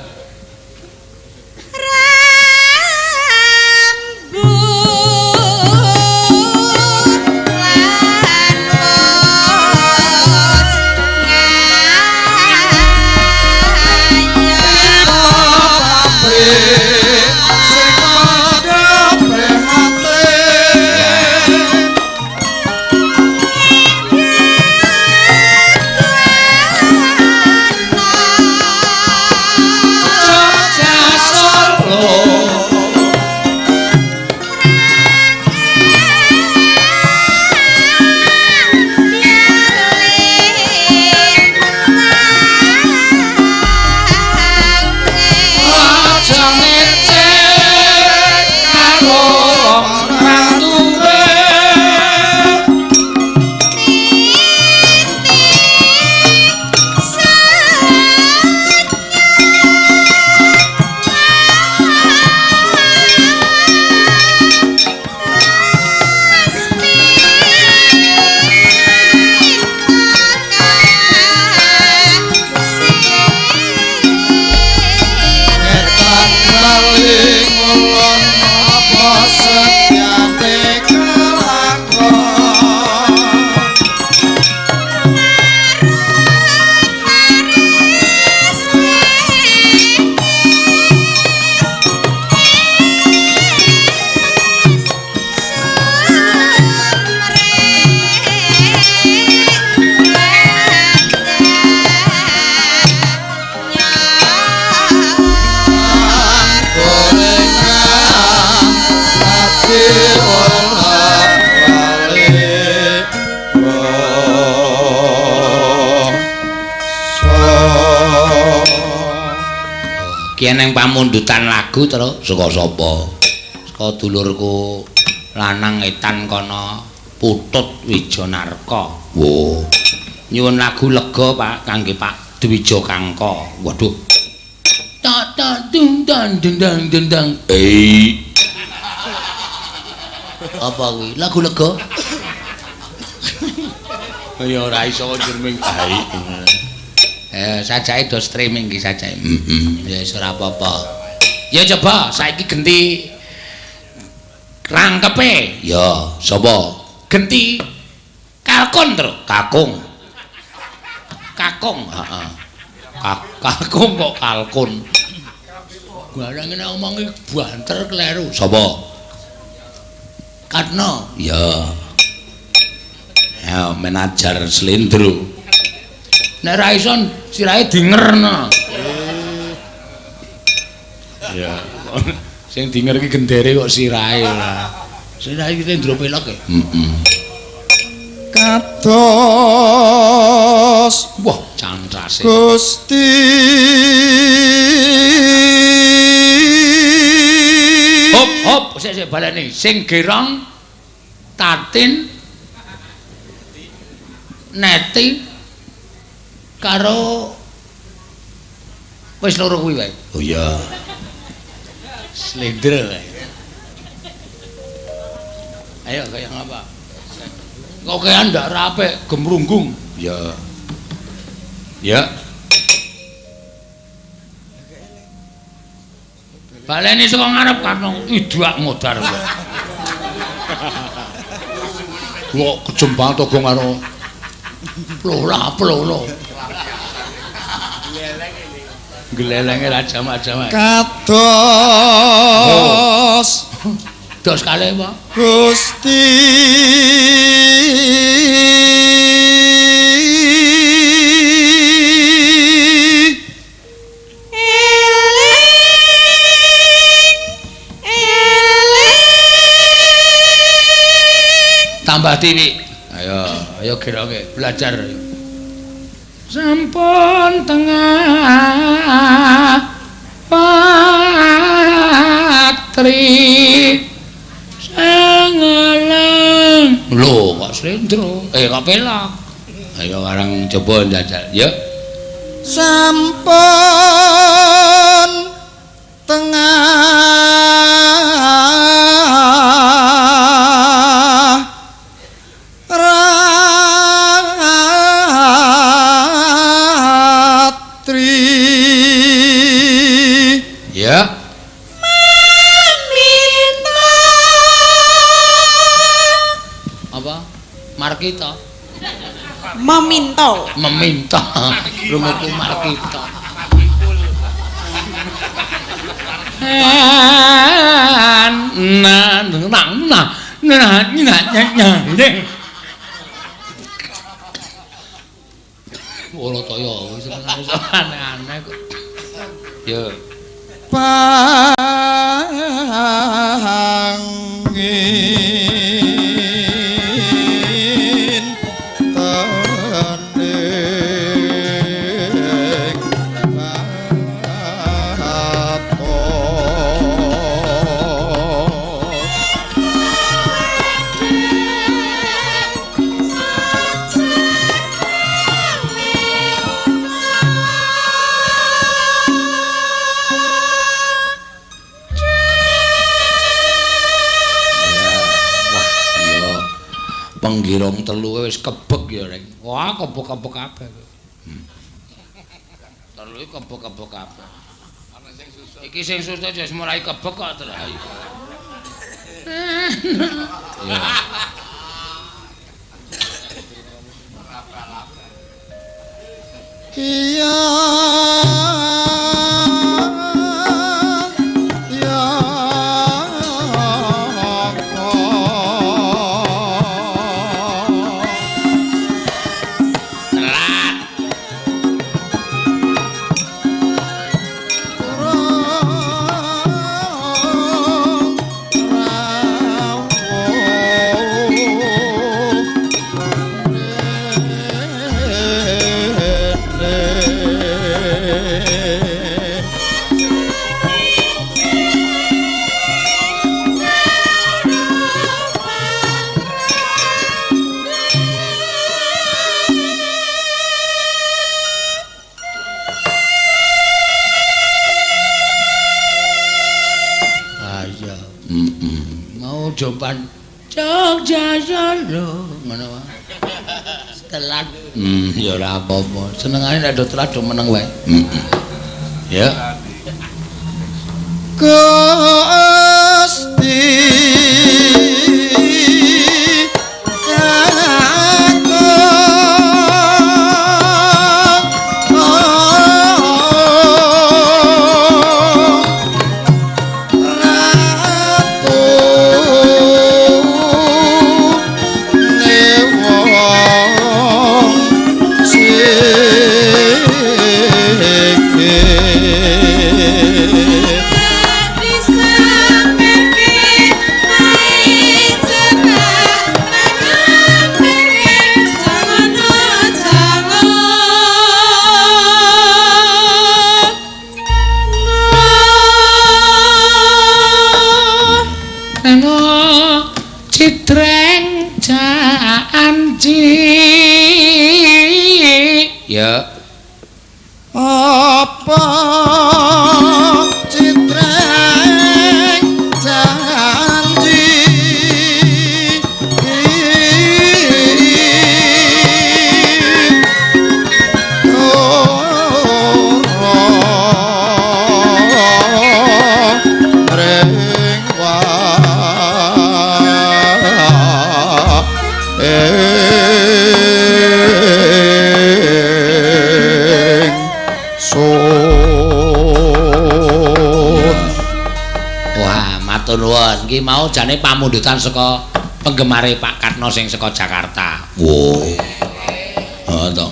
Neng pamundutan lagu terus saka sapa? Saka dulurku lanang etan kono Putut Wijanarka. Wo. Nyuwun lagu lega Pak kangge Pak Dwija Kangka. Waduh. Ta ta dung dang dendang dendang. Apa kuwi? Lagu lega? Ya ora iso jeneng ai. Sajake do streaming iki sajake. Ya wis ora apa-apa. Ya coba saiki genti rangkepe. Ya, sapa? Genti kalkun terus, kakung. Kakung, heeh. Kakung kok kalkun. Barang nek omongi banter kleru. Sapa? Karna. Ya. Ya menajar slendro. Nek ra iso sirahe dingerna. Ya. Sing dinger iki gendere kok sirahe ora. Sirahe iki slendro pelok e.
Kados
wah cantrase
Gusti
hop sik baleni sing gerong Tatin Neti karo wis loro kuwi wae. Oh iya. Slendro. Ayo kayak apa? Kok kayak ndak rapi, gemrunggung. Ya. Ya. Baleni saka ngarep karno idak modar. Kok kejembang togo karo plola. Gelelenge ra jamak-jamak.
Kados.
Dos kalih, Pak.
Gusti.
Tambah tiwi. Ayo kira-kira belajar. Sampun tengah patri sengeleng. Lho, kok slendro? Kok pelak. Ayo arang coba njajal, ya.
Sampun tengah ratri.
Ya.
Meminta.
Apa? Markita.
Meminta.
Rumetu Markita. Ora toyo wis aneh-aneh kok. Ya.
Pangin tening
Penggirong telu wis kebek ya, Reng. Wah, kebek-kebek kabeh. Telu iki kebek-kebek kabeh. Iki sing susah wis mulai kebek kok terus. Ya.
Iya.
Jombang Jogja Solo ngono wae. Telat. Ya ora apa-apa. Senengane nek do telat do meneng wae. Ya.
Gusti
Citreng janji ya
apa citreng
nggih mau jane pamundutan saka penggemare Pak Katno sing saka Jakarta. Wo. Oh, to.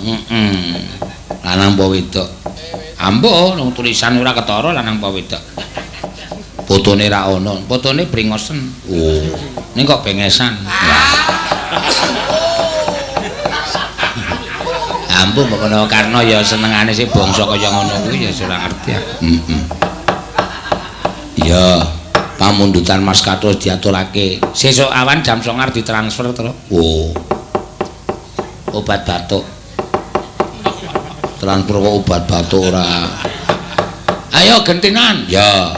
Lanang apa wedok? Ambo nang tulisan ora ketara lanang apa wedok. Fotone ra ono, fotone bringosen. Oh. Ning kok bengesan. Ampun Mbok menawa Karna ya senengane sing bangsa kaya ngono kuwi ya ora ngerti aku. Ya, pamundutan Mas Katno diaturake. Sesuk awan jam 09.00 ditransfer to. Oh. Obat batuk. Transfer kok obat batuk ora. Ayo gentinan. Ya.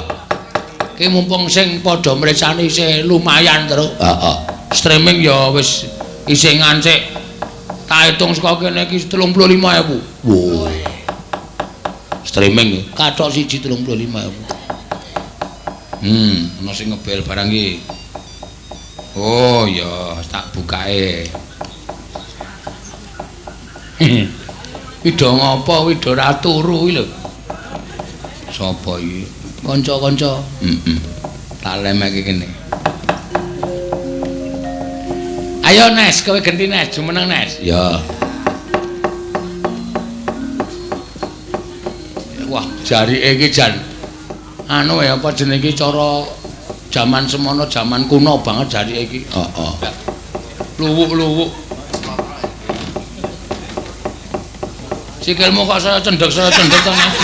Ki mumpung sing padha mresani isih lumayan terus. Heeh. Streaming ya wis isih ngancik. Tak hitung saka kene iki 35.000. Wow. Streaming kathok siji 35.000. Ana sing ngebel barang iki. Oh ya, tak bukae. Wido ngopo, wido ra turu iki lho. Sapa iki? Kanca-kanca. Tak lemeke kene. Ayo Nes, kowe genti Nes, jumeneng Nes. Ya. Wah, jarike iki jan anu ya apa jenenge iki cara jaman semono, jaman kuno banget jarike iki. Heeh. Luwuk-luwuk. Sikilmu kok saya cendhek to Nes.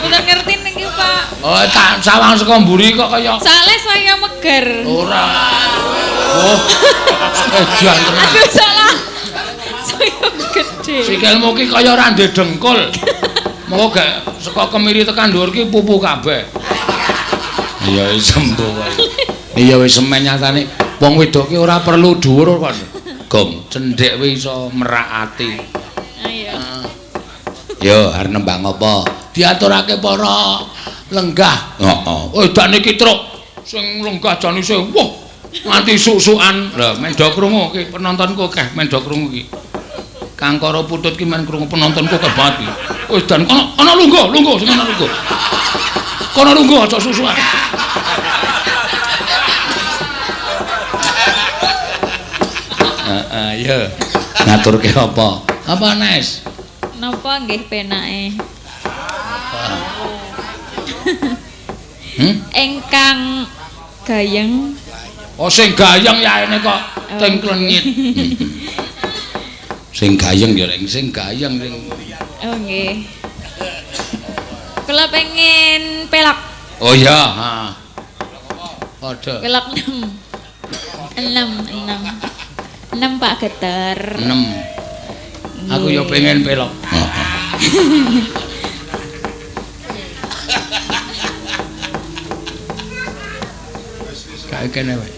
Udah ngerti niki Pak.
Oh, tak sawang saka mburi kok kaya.
Soale saya meger.
Ora. Oh. Jan tenan.
Aduh salah. Saya gede.
Sikilmu ki kaya ora ndek dengkul. Moko gak saka kemiri tekan dhuwur ki pupu kabeh. Iya sembo wae. Iya wis semen nyatane. Wong wedok ki ora perlu dhuwur kok. Gom, cendhek wis iso merak ati.
Ayo.
Yo, arep nembang apa? Diaturake para lenggah. Heeh. Oh, dak niki truk sing lenggah jane sing wah nganti susukan. Lah, mendho krungu ki penontonku akeh mendho krungu ki. Kang Karo Putut ki men krungu penontonku akeh banget ki. Wis dan ana lungguh sing ana lungguh. Kono lungguh aja susukan. Heeh, ya. Ngaturke apa? Apa Nes?
Napa nggih penake? Engkang gayeng.
Oh sing gayeng yaene kok teng klengit. Sing gayeng ya sing gayeng sing.
Oh nggih. Kula pengen pelak.
Oh iya, ha. Padha.
Pelak 6 Pak Geter.
6. Aku ya pengen pelok. Kae kene wae.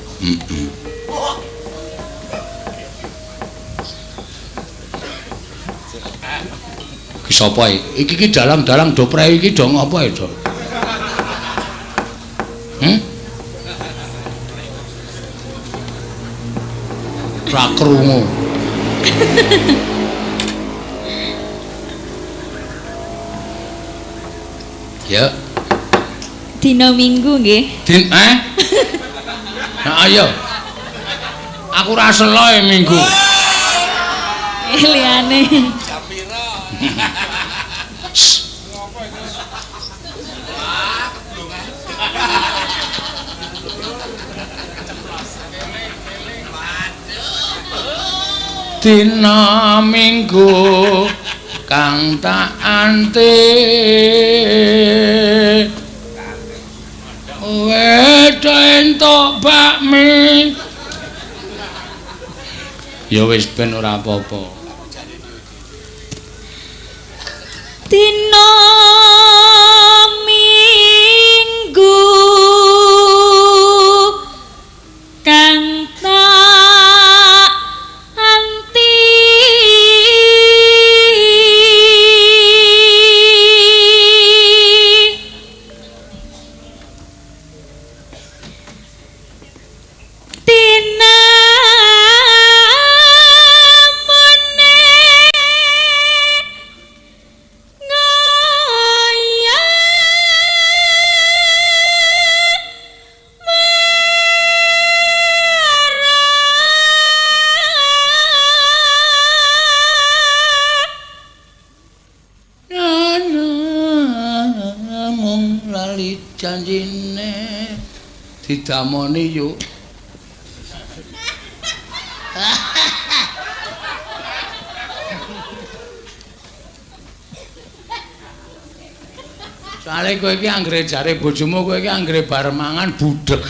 Ki sapa iki? Iki dalang-dalang do prei iki do ngopo ya, Dok? Ra krungu. Ya.
Dina Minggu nggih.
Nah, ayo. Aku ra selo Minggu.
Liyane.
Dina Minggu kang tak anti wedo entuk bakmi ya wis ben ora apa-apa.
Dina Minggu kang tak anti dina mune
janjine didamoni yuk. Soale kowe iki anggere jare bojomu kowe iki anggere bar mangan budhek.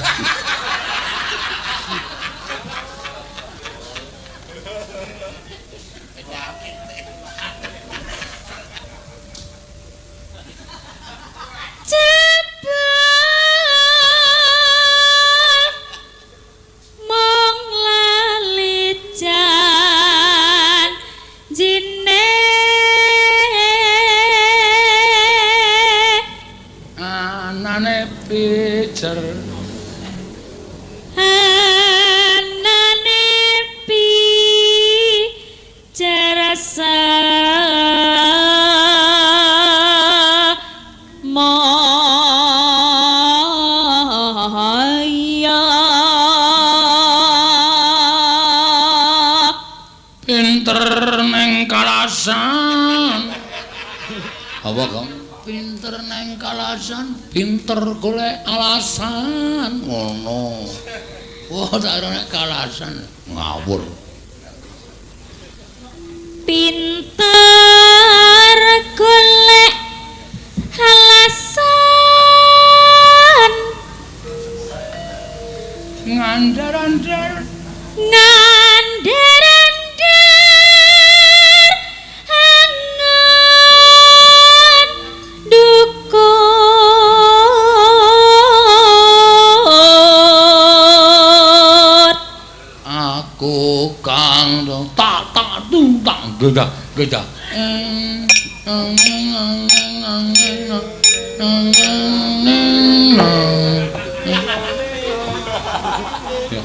Pinter golek alasan ngono. Wah, tak ora nek kalasan ngawur.
Pinter golek alasan
Ngandar-andar
angan dukun.
Aku kang tak tungtang gedah.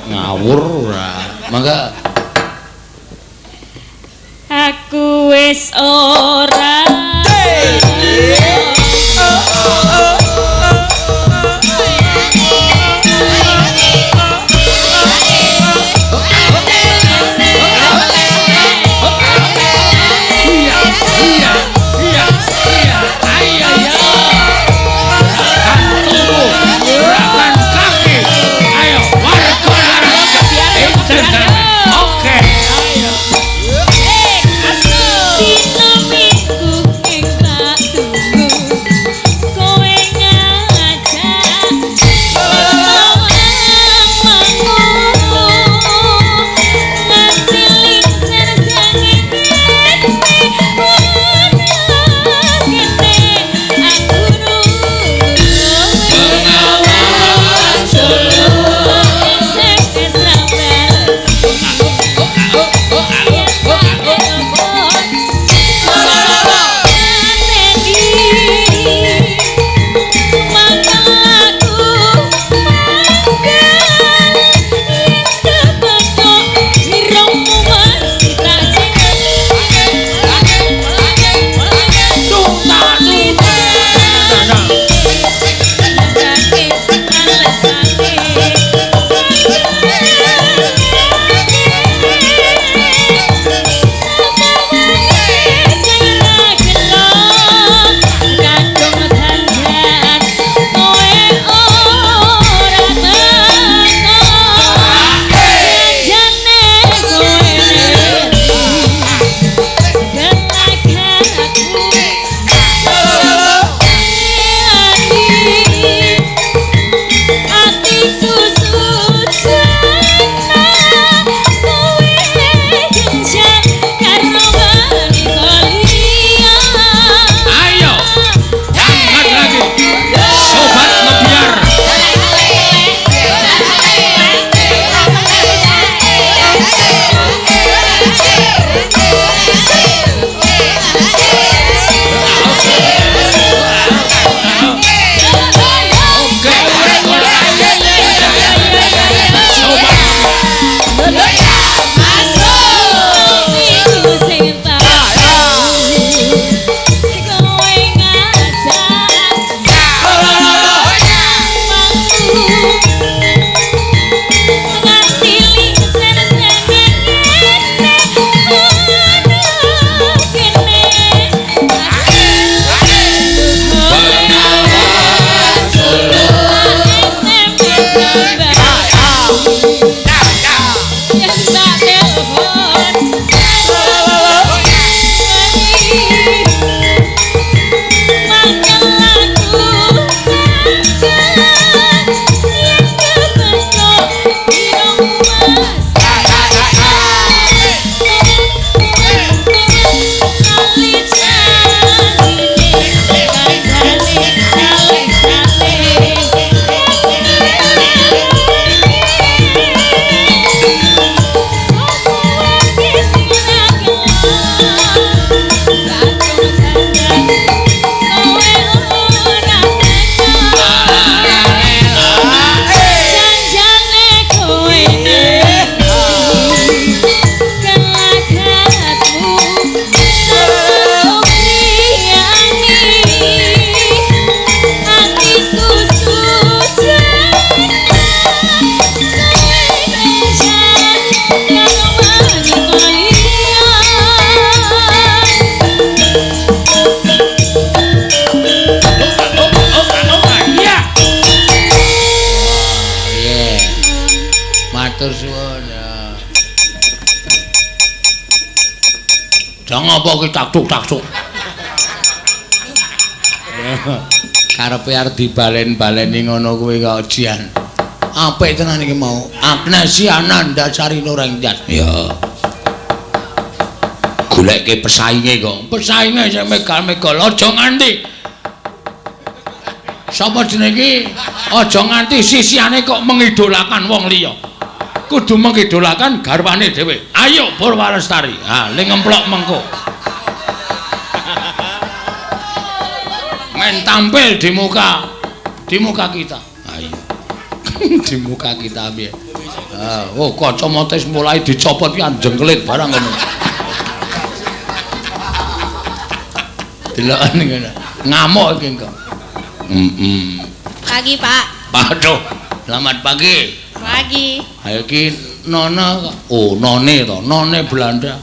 Ngawur ora. Mangga
Aku wis ora
Oke.
dina minggu
Jangan apa ki taktuk. Karepe arep dibalen-baleni ngono kuwi kok Jian. Apik tenan iki mau. Agnesia Nanda Sarina Rengjas. Ya. Goleke pesainge kok. Pesainge sing megal-megal aja nganti. Sapa jenenge iki? Aja nganti sisiane kok mengidolakan wong liya. Kudu mengidolakan garwane dhewe. Ayo Purwalestari. Ha, ling ngemplok mengko. Men tampil di muka kita. Ayo. Di muka kita piye? Oh, kacamata mulai dicopot ki anjengkelit barang ngono. Delokan ngono. Ngamuk iki engko.
Pagi, Pak.
Waduh, selamat pagi.
Pagi.
Ayo ki Nona kok. Oh, None to, None Belanda.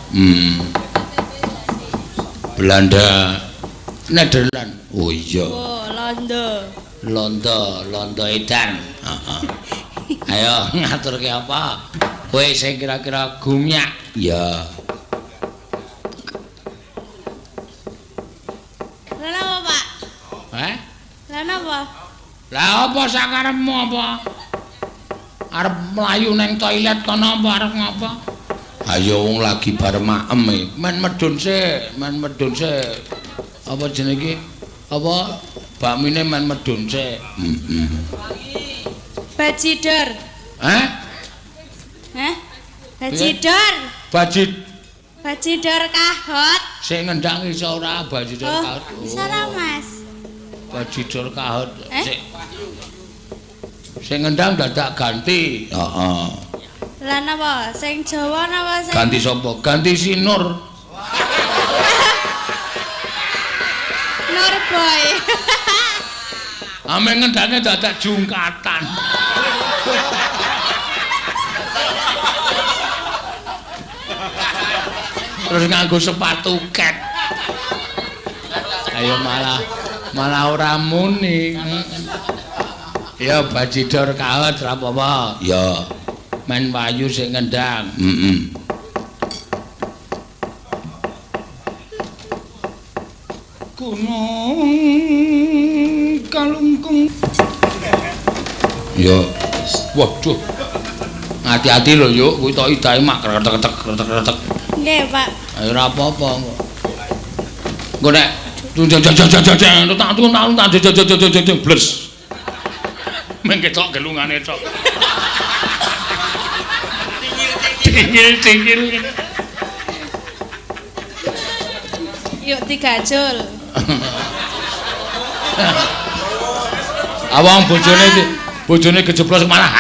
Belanda. Nederland. Oh iya.
Oh,
Londo edan. Heeh. Ayo ngaturke apa? Kowe sing kira-kira gumyak. Ya.
Lah apa, Pak? Lah napa?
Lah apa sakarepmu apa? Arep mlayu ning toilet kono apa arep ngapa? Ayo wong lagi bar maem e. Men medun sik. Apa jenenge iki? Apa? Bakmine men medun sik.
Bajidor.
Hah?
Bajidor. Bajidor kahot.
Sing ngendang iso ora bajidor kahot.
Salah, Mas.
Bajidor kahot. Sing ngendang dadak ganti. Heeh.
Lah napa? Sing Jawa napa sing
Ganti sapa? Ganti si Nur.
Nurboy.
Ame ngendange dadak jungkatan. Terus nganggo sepatu ket. Ayo malah ora muni. Ya bajidor kahot ora apa-apa. Ya. Men wayu sing ngendang. Gunung Galunggung. Ya. Waduh. Hati-hati lho yuk, kuwi tok idahe mak kretek-kretek.
Nggih, Pak.
Ayo ora apa-apa kok. Engko nek tak bles. Men ketok gelungane tok. Tingil.
Yuk digajul.
Awang bojone kejeblos malah.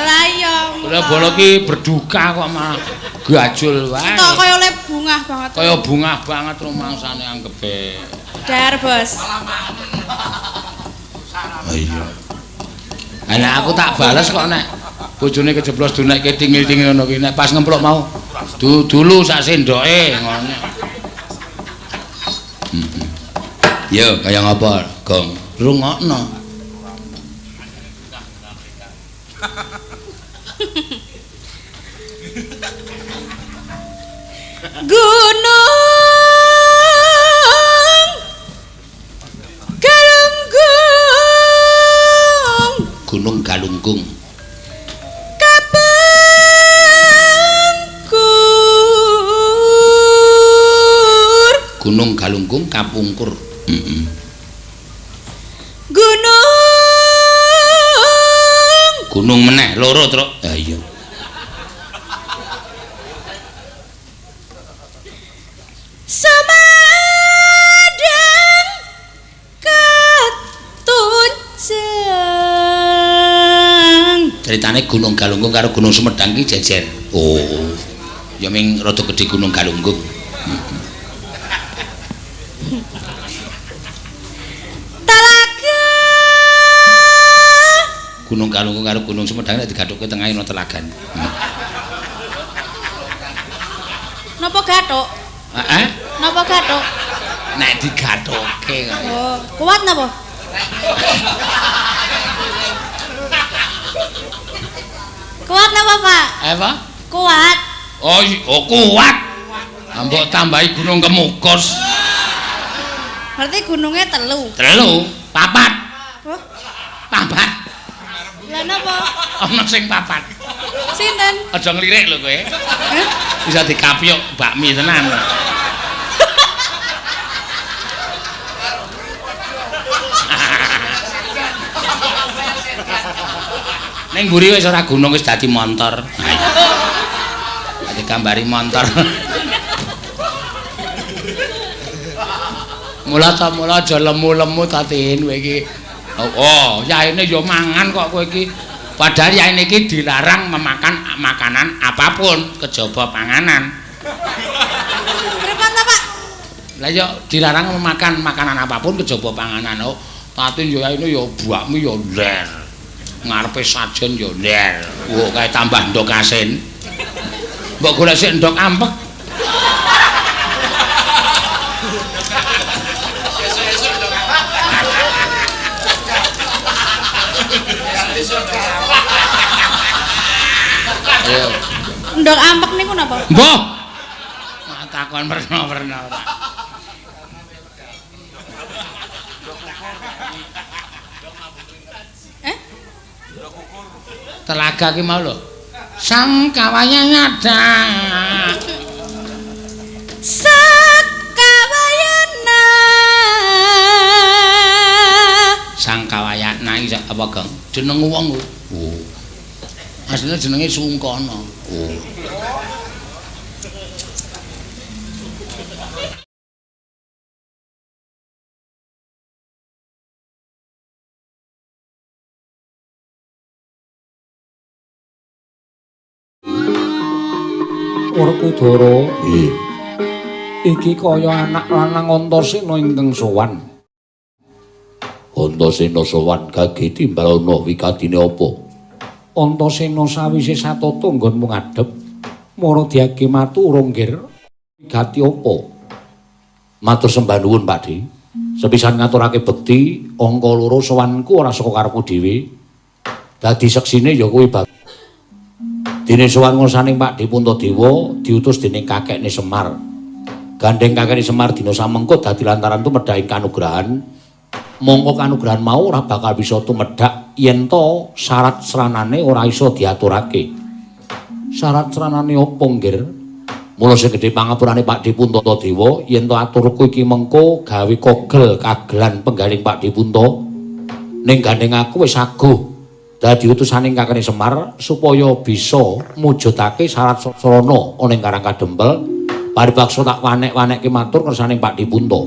Lah iya.
Ora bola ki berduka kok malah gajul wae.
Tok kaya oleh bungah banget.
Kaya bungah banget rumangsane anggepe.
Dar, Bos.
Iya. Lah aku tak bales kok nek bojone kejeblos dunekke tingil-tingil ngono ki nek pas ngemplok mau. Dulu sak sendoke ngono. Yo, kaya ngapa, Gong? Rungokno.
Gunung Galunggung.
Gunung Galunggung.
Kapungkur.
Gunung Galunggung kapungkur. Gunung meneh loro, Truk. Ha iya.
Samadang Katunjang.
Ceritane Gunung Galunggung karo Gunung Sumedang ki jejer. Oh. Ya ming rada gedhe Gunung Galunggung. Gunung Galunggung karo Gunung Sumedang nek digathuke tengahe ana telagan.
Napa gathuk?
Heeh.
Napa gathuk?
Nek digathuke kok.
Oh, kuat napa? Kuat napa, Pak?
Apa?
Kuat.
Oh, kuat. Mbok tambahi Gunung Kemukus.
Berarti gunungnya telu.
Papat.
Oh,
Papat.
lah napa?
Ana sing papat.
Sinten?
Aja nglirik lho kowe.
Hah?
Bisa dikapyuk bakmi tenan. Ning mburi wis ora gunung wis dadi montor. Dadi gambari montor. Mula aja lemu-lemu tatin kowe iki. Oh, yaene ya mangan kok kowe iki. Padahal yaene iki dilarang memakan makanan apapun kejaba panganan.
Kerepan ta, Pak?
Lah ya dilarang memakan makanan apapun kejaba panganan. Oh, tatin ya yaene ya bakmi ya ler. Ngarepe sajen ya ler. Wo kae tambah ndok asin. Mbok golek sik ndok ampek. Ayo.
Ndok ampek niku napa?
Mbah. Takon werna-werna ora. Telaga ki mau lho. Sang kawayana.
Sakawayana.
Sang kawayana iki apa, Gang? Jeneng wong. Oh. Asline jenenge Sungkana. Oh. Werkudara, iki kaya anak lanang Antasena ingkang sowan. Antasena sowan gage timbalana wikatine apa? Antasena sawise satata nggonmu ngadhep, mara diage matu urung nggir wigati apa? Matur sembah nuwun, Pakde. Sepisan ngaturake bekti, angka 2 sowanku ora saka karepku dhewe. Dadi seksine ya kuwi dene sowan ngursaning Pakde Puntadewa diutus dening kakekne Semar. Gandeng kakekne Semar dina samengko dadi lantaran tumedhaking kanugrahan. Mongko kanugrahan mau ora bakal bisa tumedhak yen to syarat sranane ora iso diaturake. Syarat sranane apa, Nggir? Mula sing gedhe pangapurane Pakde Puntadewa yen to aturku iki mengko gawe kogel kagelan penggaling Pakde Punta. Ning gandeng aku wis aguh dadi utusaning kakene Semar supaya bisa mujudake syarat sarana ana ing Karang Kadempel. Paripaksa tak wanek-wanekke matur kersaning Pakde Punta.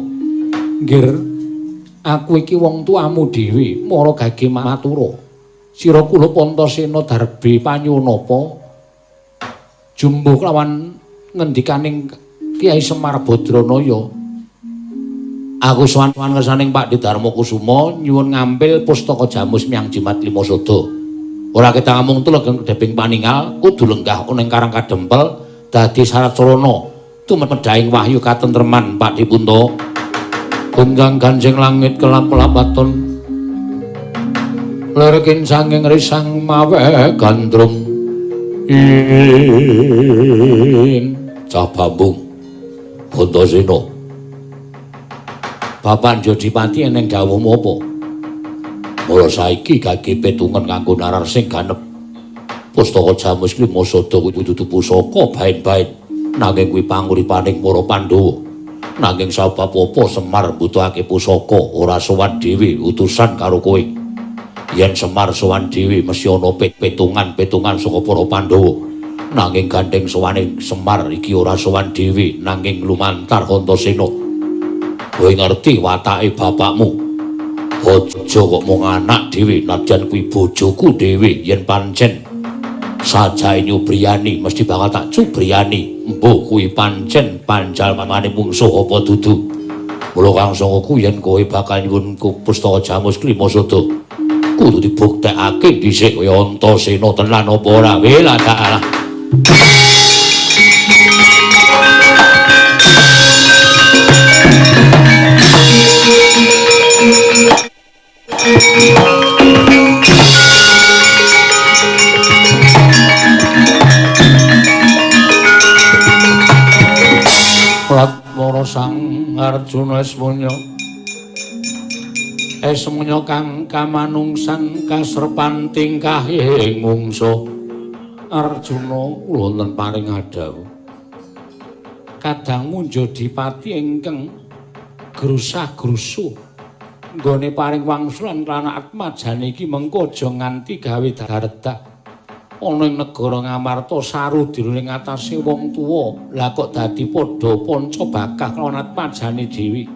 Nggir, aku iki wong tuamu dhewe, mara gage matura. Sira kula Antasena Darbe Panyunapa jumbuh lawan ngendikaning Kyai Semar Badranaya. Aku sowan-sowan kersaning Pakde Darmakusuma nyuwun ngambil pustaka jamus miyang Jimat Lima Sada. Ora kita ngomong tulegeng kedheping paningal kudu lenggah ana ing Karang Kadempel dadi syarat sarana tumedhaing wahyu katentreman Pakde Punta. Gunggang ganjing langit kelap-kelapaton lirikin sanging risang mawe gandrung in cabambung Antasena. Bapak Jodipati eneng dawuhmu apa? Mula saiki gage petungan kanggo narar sing ganep. Pustaka jamus Lima Sada kuwi dudu pusaka bain-bain nanging kuwi panguripaning para Pandhawa. Nanging sabab apa Semar mbutuhake pusaka ora sowan dhewe utusan karo kowe. Yen Semar sowan dhewe mesti ana petungan-petungan saka para Pandhawa. Nanging gandeng sowaning Semar iki ora sowan dhewe nanging lumantar Antasena. Kowe ngerti watake bapakmu. Aja kok mung anak dhewe, nadyan kuwi bojoku dhewe. Yen pancen sajae nyubriyani mesti bakal tak cubriyani. Mbuh kuwi pancen panjalmane mungsuh apa dudu. Mula kang sangka yen kowe bakal nyuwun pustaka jamus Lima Sada kudu dibuktekake dhisik kaya Antasena tenan apa ora. Wela dalah. para sang Arjuna esmunya kang kamanungsan kasrepan tingkah ing mungsa Arjuna wonten paring adawu kadang munjo dipati ingkang grusah-grusuh nggone paring wangsulan lan atmajane iki mengko aja nganti gawe daredak ana ing negara Ngamarta sarudira ing atase wong tuwa lah kok dadi padha panca bakah lan atmajane dhewe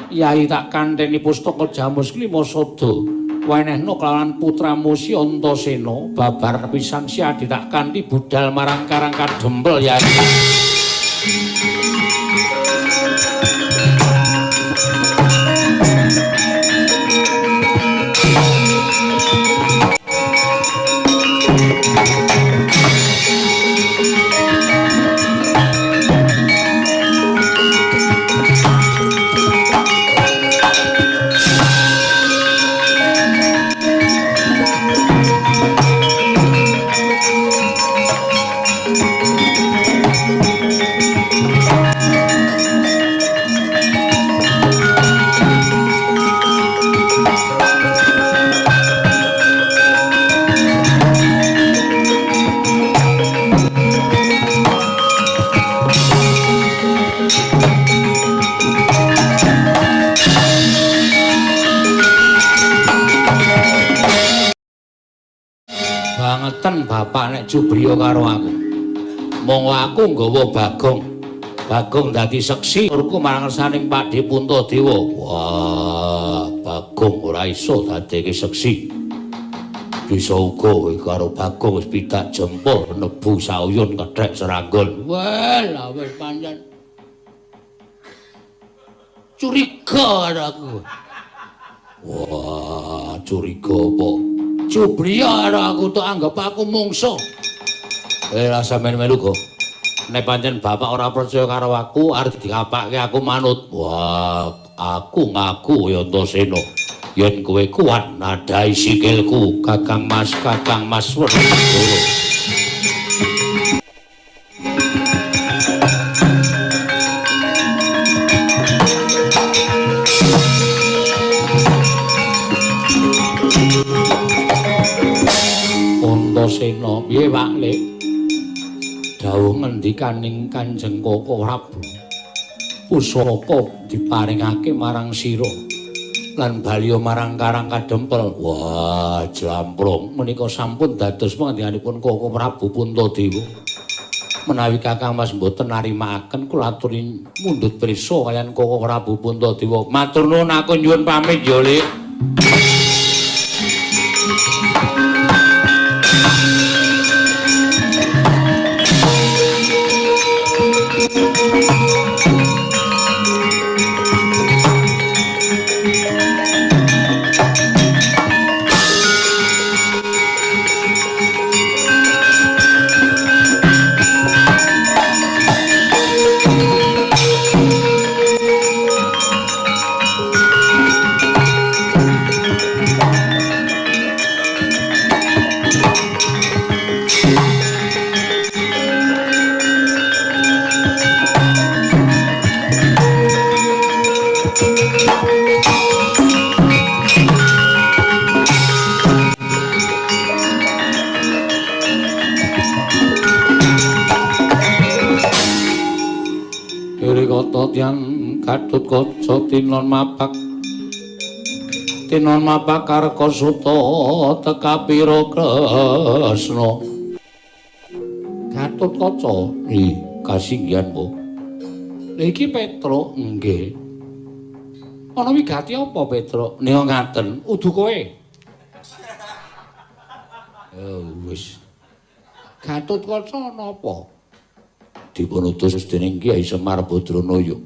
Yai tak kanteni pustaka Jamus Klima Sada wenehna kelawan putramu Si Antasena babar pisan si adi tak kanthi budal marang Karang Kadempel Yai bangetan bapak nek Jubriya karo aku. Monggo aku nggawa Bagong dadi seksi urku marang saning Pakde Puntadewa. Wah, Bagong ora iso dadeke seksi. Bisa uga kowe karo Bagong wis pidak jempol nebu sauyun kethek seranggon. Wah, wis pancen curiga aku. Wah, curiga apa? Jubriya karo aku tok anggap aku mungsuh. Ora sampeyan melu kok. Nek pancen bapak ora percaya karo aku, arep dikapake aku manut. Wah, aku ngaku ya Antasena. Yen kowe kuat nadai sikilku, Kakang Mas Werkudara. Antasena, piye Pak Lek? Dawuh ngendikaning Kanjeng Koko Prabu pusaka diparingake marang sira lan baliya marang Karang Kadempel. Wah, jlamprong menika sampun dados pangandikanipun Koko Prabu Puntadewa. Menawi Kakang Mas mboten narimakaken kula aturi mundhut prisa kaliyan Koko Prabu Puntadewa. Matur nuwun aku nyuwun pamit ya, Lek. Katut kaca tinon mapak Karkasuta teka pira Kresna. Katut kaca kasinggihanmu. Lha iki Petruk nggih. Ana wigati apa Petruk? Nek ngaten, udu kowe. Wis. Katut kaca napa? Dipun utus dening Kyai Semar Badranaya.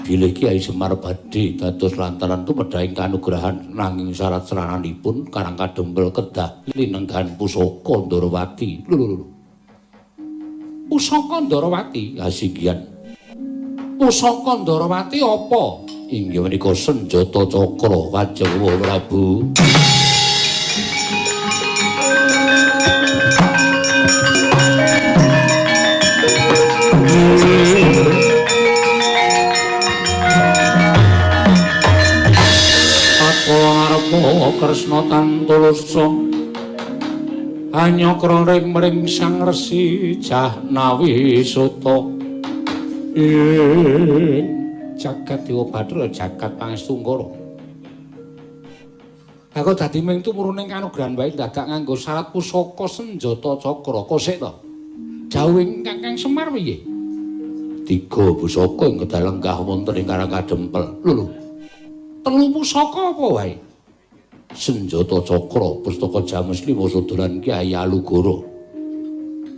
Bilih Kyai Semar badhe dados lantaran tumedhahing kanugrahan nanging syarat serananipun Karang Kadempel kedah linenggan pusaka Ndarawati. Lho. Pusaka Ndarawati kasinggihan. Pusaka Ndarawati apa? Inggih menika senjata cakra Kanjeng Prabu. tresna tantulsa anyokra ring sang resi Jahnawi Suta jagat Dewa Bathara jagat Pangestu Ngkara. Aku dadi ming tumurune kanugrahan wae dadak nganggo syarat pusaka senjata cakra kosek to. Jawing Kakang Semar piye? 3 pusaka ing kedal lenggah wonten ing Karang Kadempel. Lho. 3 pusaka apa wae? Senjata cakra pustaka James Lima Sudolan Kyai Alugara.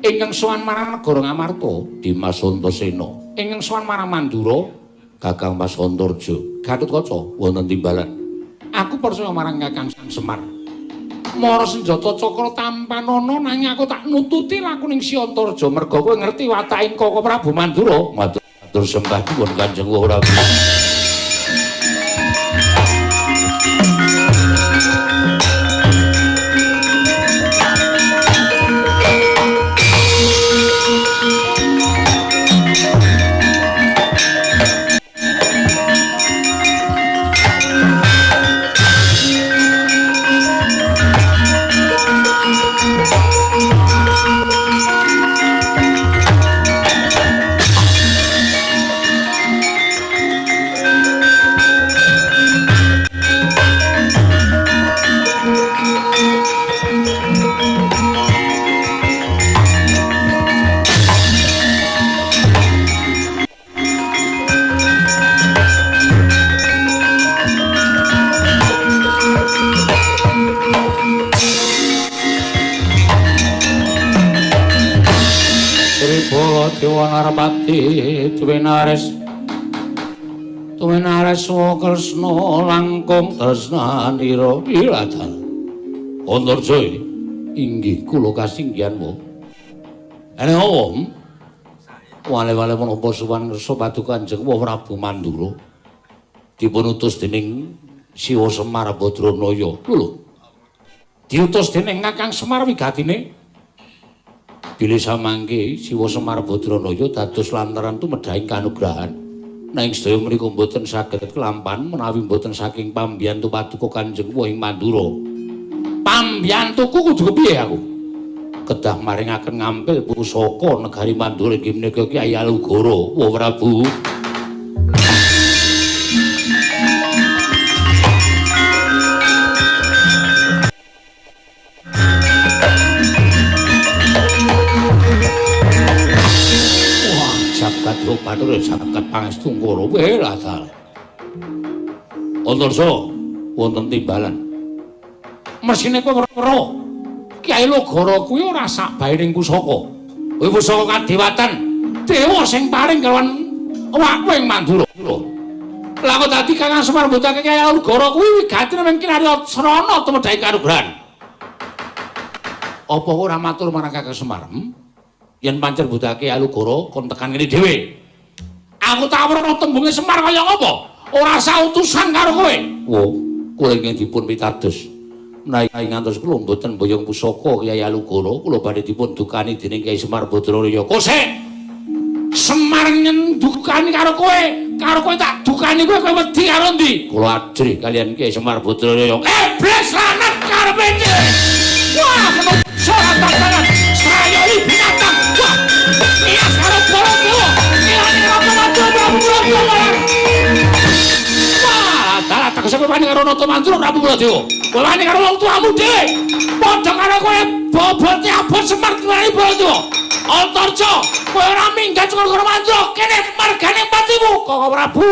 Ingkang sowan marang negara Ngamarta Dimas Antasena. Ingkang sowan marang Mandura Kakang Mas Antarja. Gatotkaca wonten timbalan. Aku percaya marang Kakang Sang Semar. Mara senjata cakra tampan ana nanging aku tak nututi lakuning Si Antarja merga kowe ngerti wataking Koko Prabu Mandura. Matur sembah nuwun Kanjeng Prabu. Narpati Tuwinares Kresna langkung tresnanira Wiladal. Antarja inggih kula kasinggihanmu. Ene om wale-wale menapa suwan ngersa paduka Kanjeng Prabu Mandura dipun utus dening Siwa Semar Badranaya. Lho. Diutus dening Kakang Semar wigatine bilih samangke Siwa Semar Badranaya dados lantaran tumedhahing kanugrahan. Nanging sedaya menika boten saged kelampan menawi boten saking pambiyantu paduka Kanjeng Wahing Mandura. Pambiyantuku kudu kepiye aku? Kedah maringaken ngampil pusaka negari Mandura inggih menika Kyai Alugara. Wah Prabu. Jagat Bathara jagat Pangestu Ngkara Wiladal. Antarja wonten timbalan. Mesine kowe weruh Kyai Alugara kuwi ora sak baening pusaka. Kuwi pusaka kadewatan dewa sing paring kelawan awakmu Mandura. Lah kok dadi Kakang Semar mbutake Kyai Alugara kuwi wigatine mung kinarya srana tumedhahing kanugrahan. Apa ora matur marang Kakang Semar? Yen pancen budake Alugara kon tekan kene dhewe. Aku tak weruh tembunge Semar kaya ngapa? Ora sautusan karo kowe. Wo, kowe ingkang dipun pitados. Menawi ngantos kula mboten mboyong pusaka Kyai Alugara, kula badhe dipun dukani dening Kyai Semar Badranaya. Kosek. Semar nyendukani karo kowe tak dukani kowe wedi karo ndi? Kula ajrih kalian Kyai Semar Badranaya. Iblis lanang karepe iki. Wah, menungso lantaran saya iki binatang. Wah, iya karo Baladewa. Ini karo Mandura Prabu Baladewa. Wah, dalah tak sampe wani karo Mandura Prabu Baladewa. Kowe wani karo wong tuamu dhewe. Padha karo kowe bobote abot Semar duweni Baladewa. Antarja, kowe ora minggat karo Mandura. Kene margane patimu, Koko Prabu.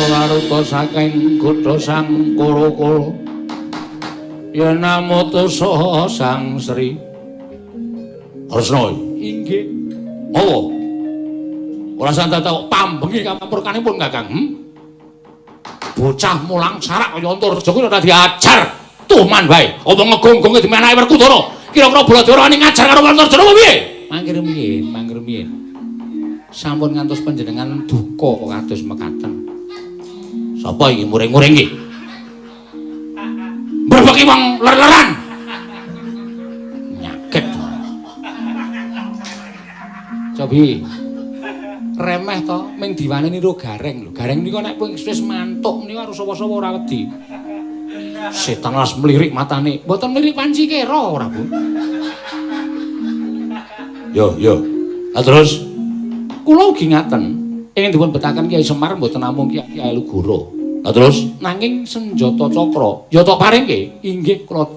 Laruta saking kutha Sang Kara-kara yen namoto saha Sang Sri Kresna. Inggih. Oh. Ora santai ta pambengi kampurkanipun Kakang. Bocah mulang sarak kaya Antarja kuwi ora diajar. Tuman wae. Apa ngegongonge dimenake Werkudara. Kira-kira Baladewa wani ngajar karo Antarja apa piye? Mangkir miyin. Sampun ngantos panjenengan duka kok kados mekaten. Sapa iki muring-muring iki? Mbrebeki wong ler-leran. Nyakit. Cobi. Remeh to, ming diwane niru Gareng lho. Gareng nika nek wis mantuk nika harus sapa-sapa ora wedi. Setan las melirik matane. Mboten melirik panci kera ora, Bu. Yo. Lah terus kula ugi ngaten. Ingin dipun betaken Kyai Semar mboten namung Kyai Lugoro. Lah terus nanging senjata cakra ya tok paringke. Inggih kula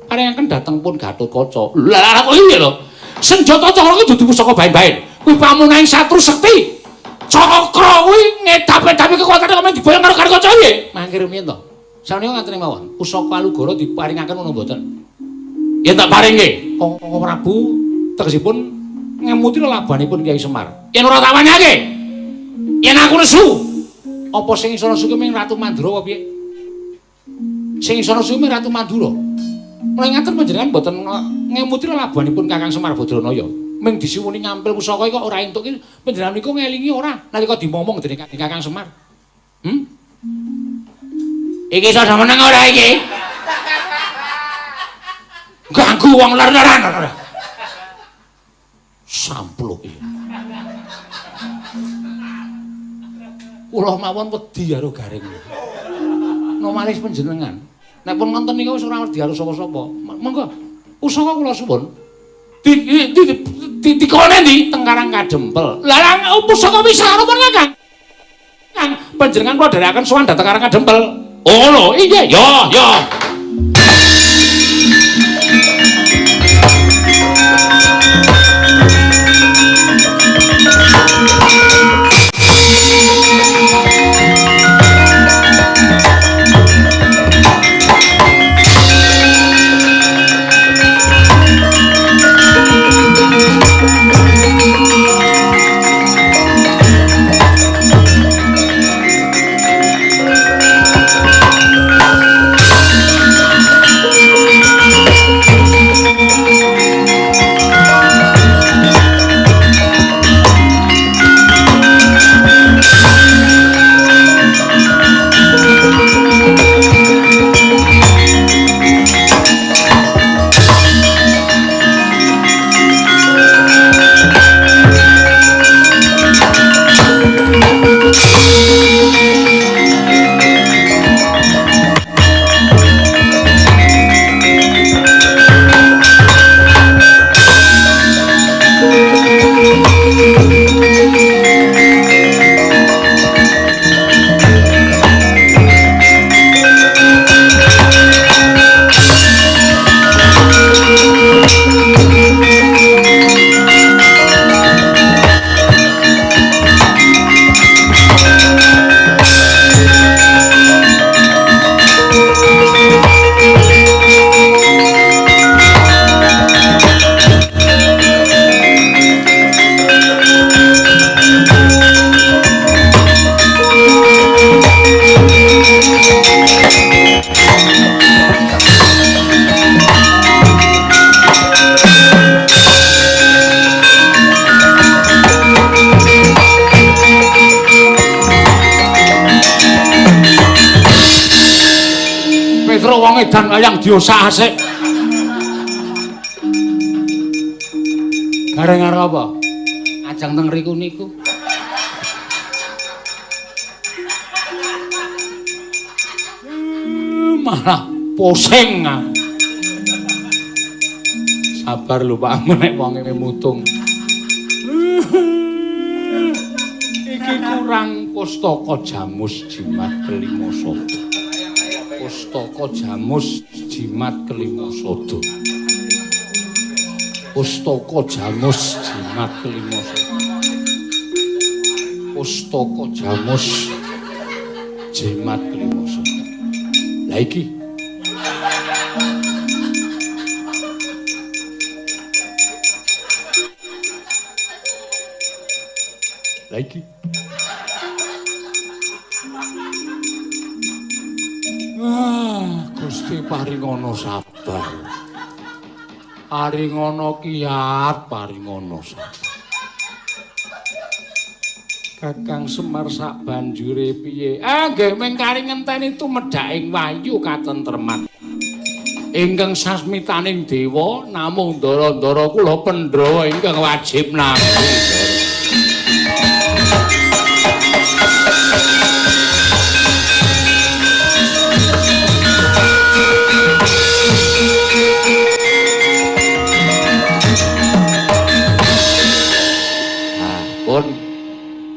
paringaken dhateng pun Gatotkaca. Lah kok iki lho. Senjata cakra kuwi dudu pusaka bae-bae. Kuwi pamunaing satru sekti. Cakra kuwi ngedap-edapi kekuatane kok men diboyong karo Gatotkaca piye? Mangke rumiyin to. Sanes ngaten mawon. Pusaka Lugoro diparingaken ngono mboten? Ya tak paringke. Kangka Prabu tegesipun ngemuti lelabanipun Kyai Semar. Yen ora tak wanyake. Yen aku nesu. Apa sing iso nesu ming Ratu Mandura apa piye? Sing iso nesu ming Ratu Mandura. Mulai ngaten panjenengan mboten ngemuti lelabanipun Kakang Semar Badranaya. Ming disiwuni nyampil pusaka kok ora entuk iki panjenengan niku ngelingi ora nalika dimomong dening Kakang Semar. Iki iso meneng ora iki? Ganggu wong ler-leran ora. Sampluk iki. Kula mawon wedi karo Gareng. Nomalis panjenengan. Nek pun ngonten niku wis ora wedi karo sapa-sapa. Monggo usaka kula suwun. Dikone ndi teng Karang Kadempel. Lah pusaka wisara pun Kakang. Kang panjenengan kula dherekaken sowan dhateng Karang Kadempel. Oh lho, iya, yo. Edan wayang diosah asik. Gareng arep apa? Ajang teng riku niku. Malah pusing. Sabar lho Pak, nek wong ngene mutung. Iki kurang pustaka jamus jimat kelima sada. Pustaka jamus jimat kelima sada. Pustaka jamus jimat kelima sada. Pustaka jamus jimat kelima sada. Lah iki lagi. Gusti paringono sabar. Paringono kiat, paringono sabar. Kakang Semar sak banjure piye? Nggih mengkari ngenteni tumedhaking wayu katentreman. ingkang sasmitaning dewa namung ndara-ndara kula Pandhawa ingkang wajib nampi.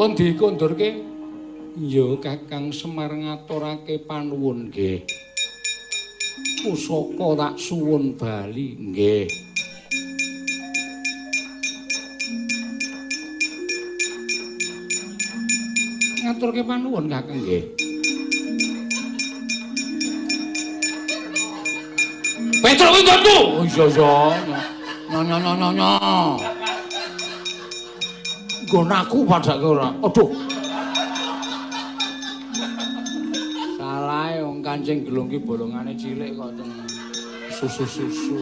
Pun dikondurke. Ya Kakang Semar ngaturake panuwun nggih. Pusaka tak suwun bali nggih. Ngaturke panuwun Kakang nggih. Petro kuwi nggonku. Oh iya. Nyonya. Nggon aku padake ora. Aduh. Salahe wong Kancing Gelung ki bolongane cilik kok teng susu-susu.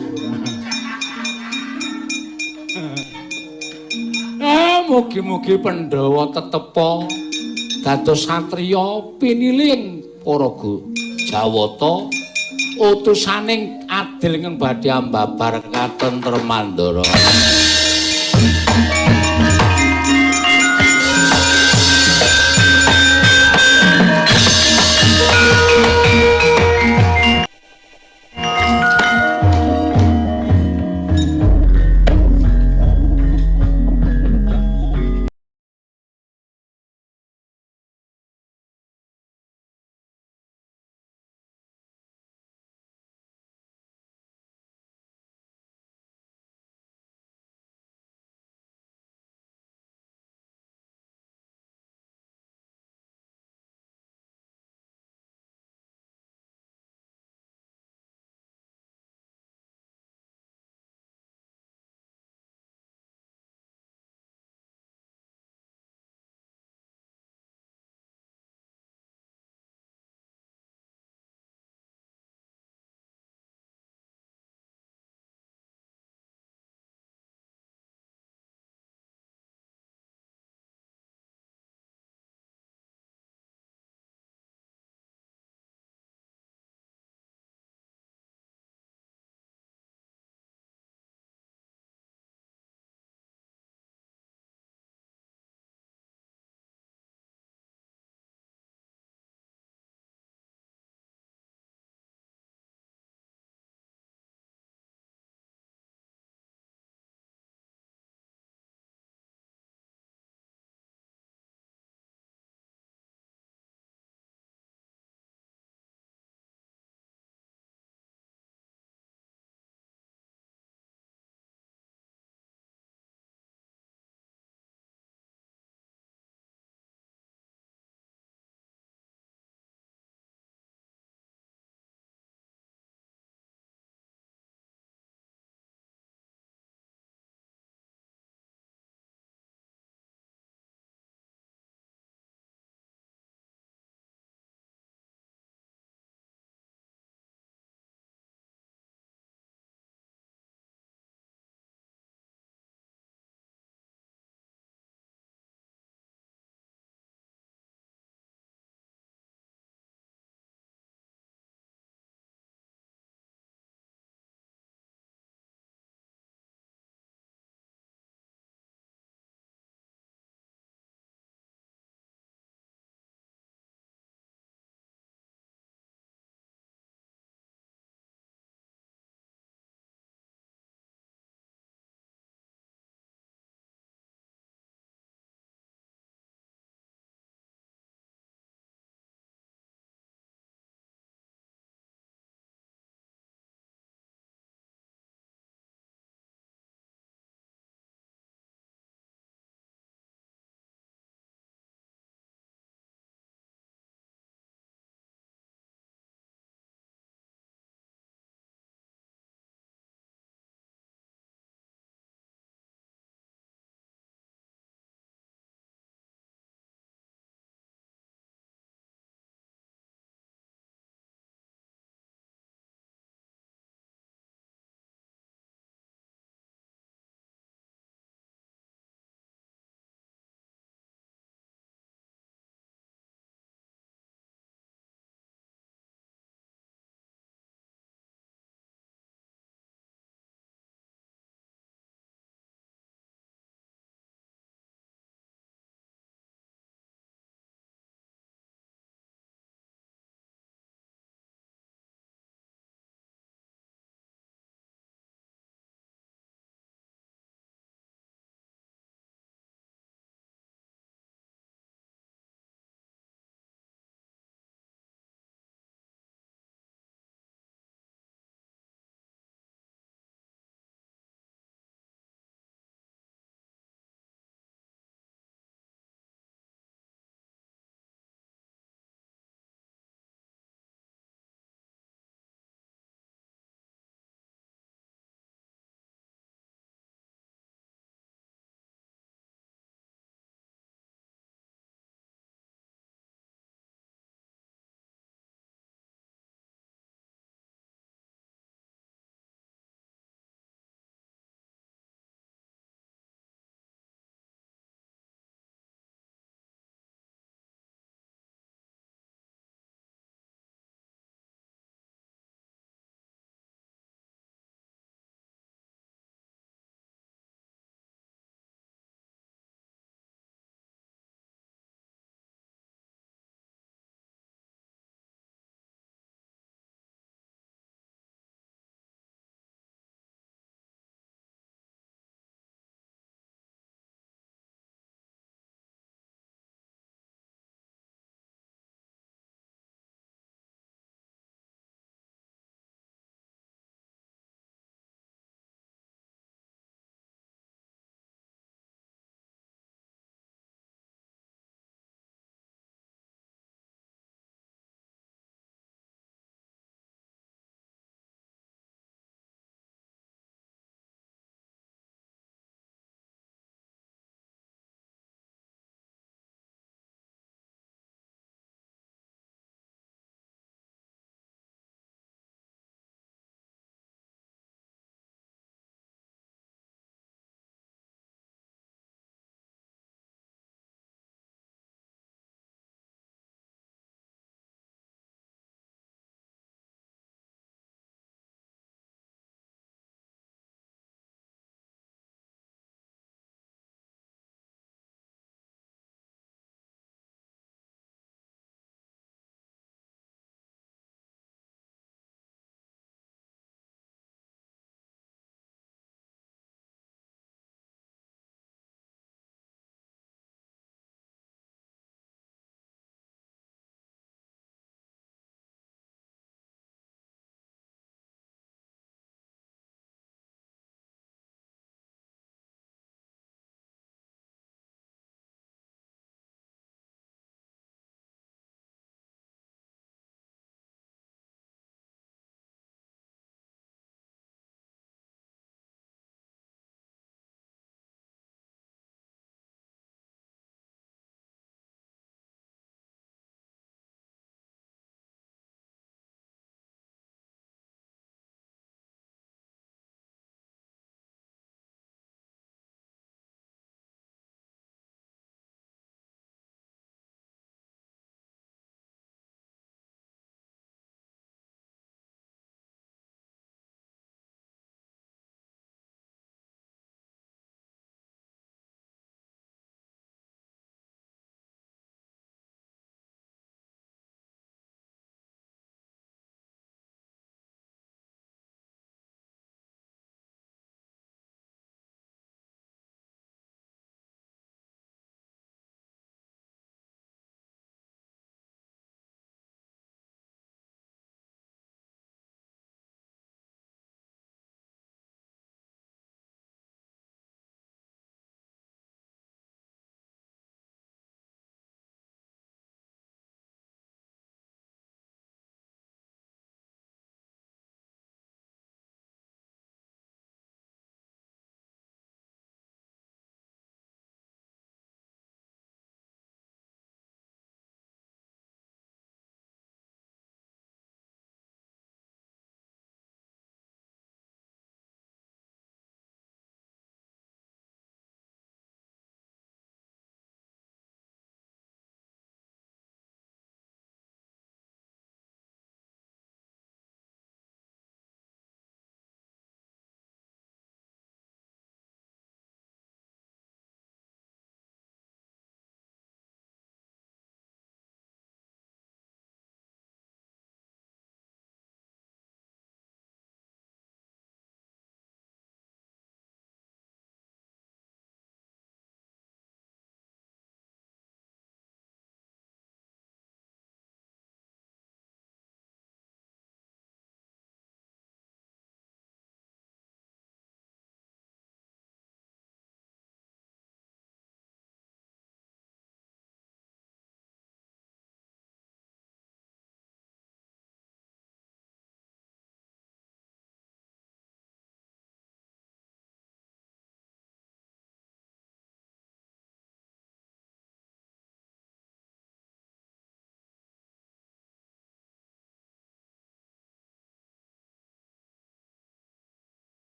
Mugi-mugi Pandhawa tetepa dados satriya piniling para Jawata utusaning adil ing badhe ambabar katentreman ndara.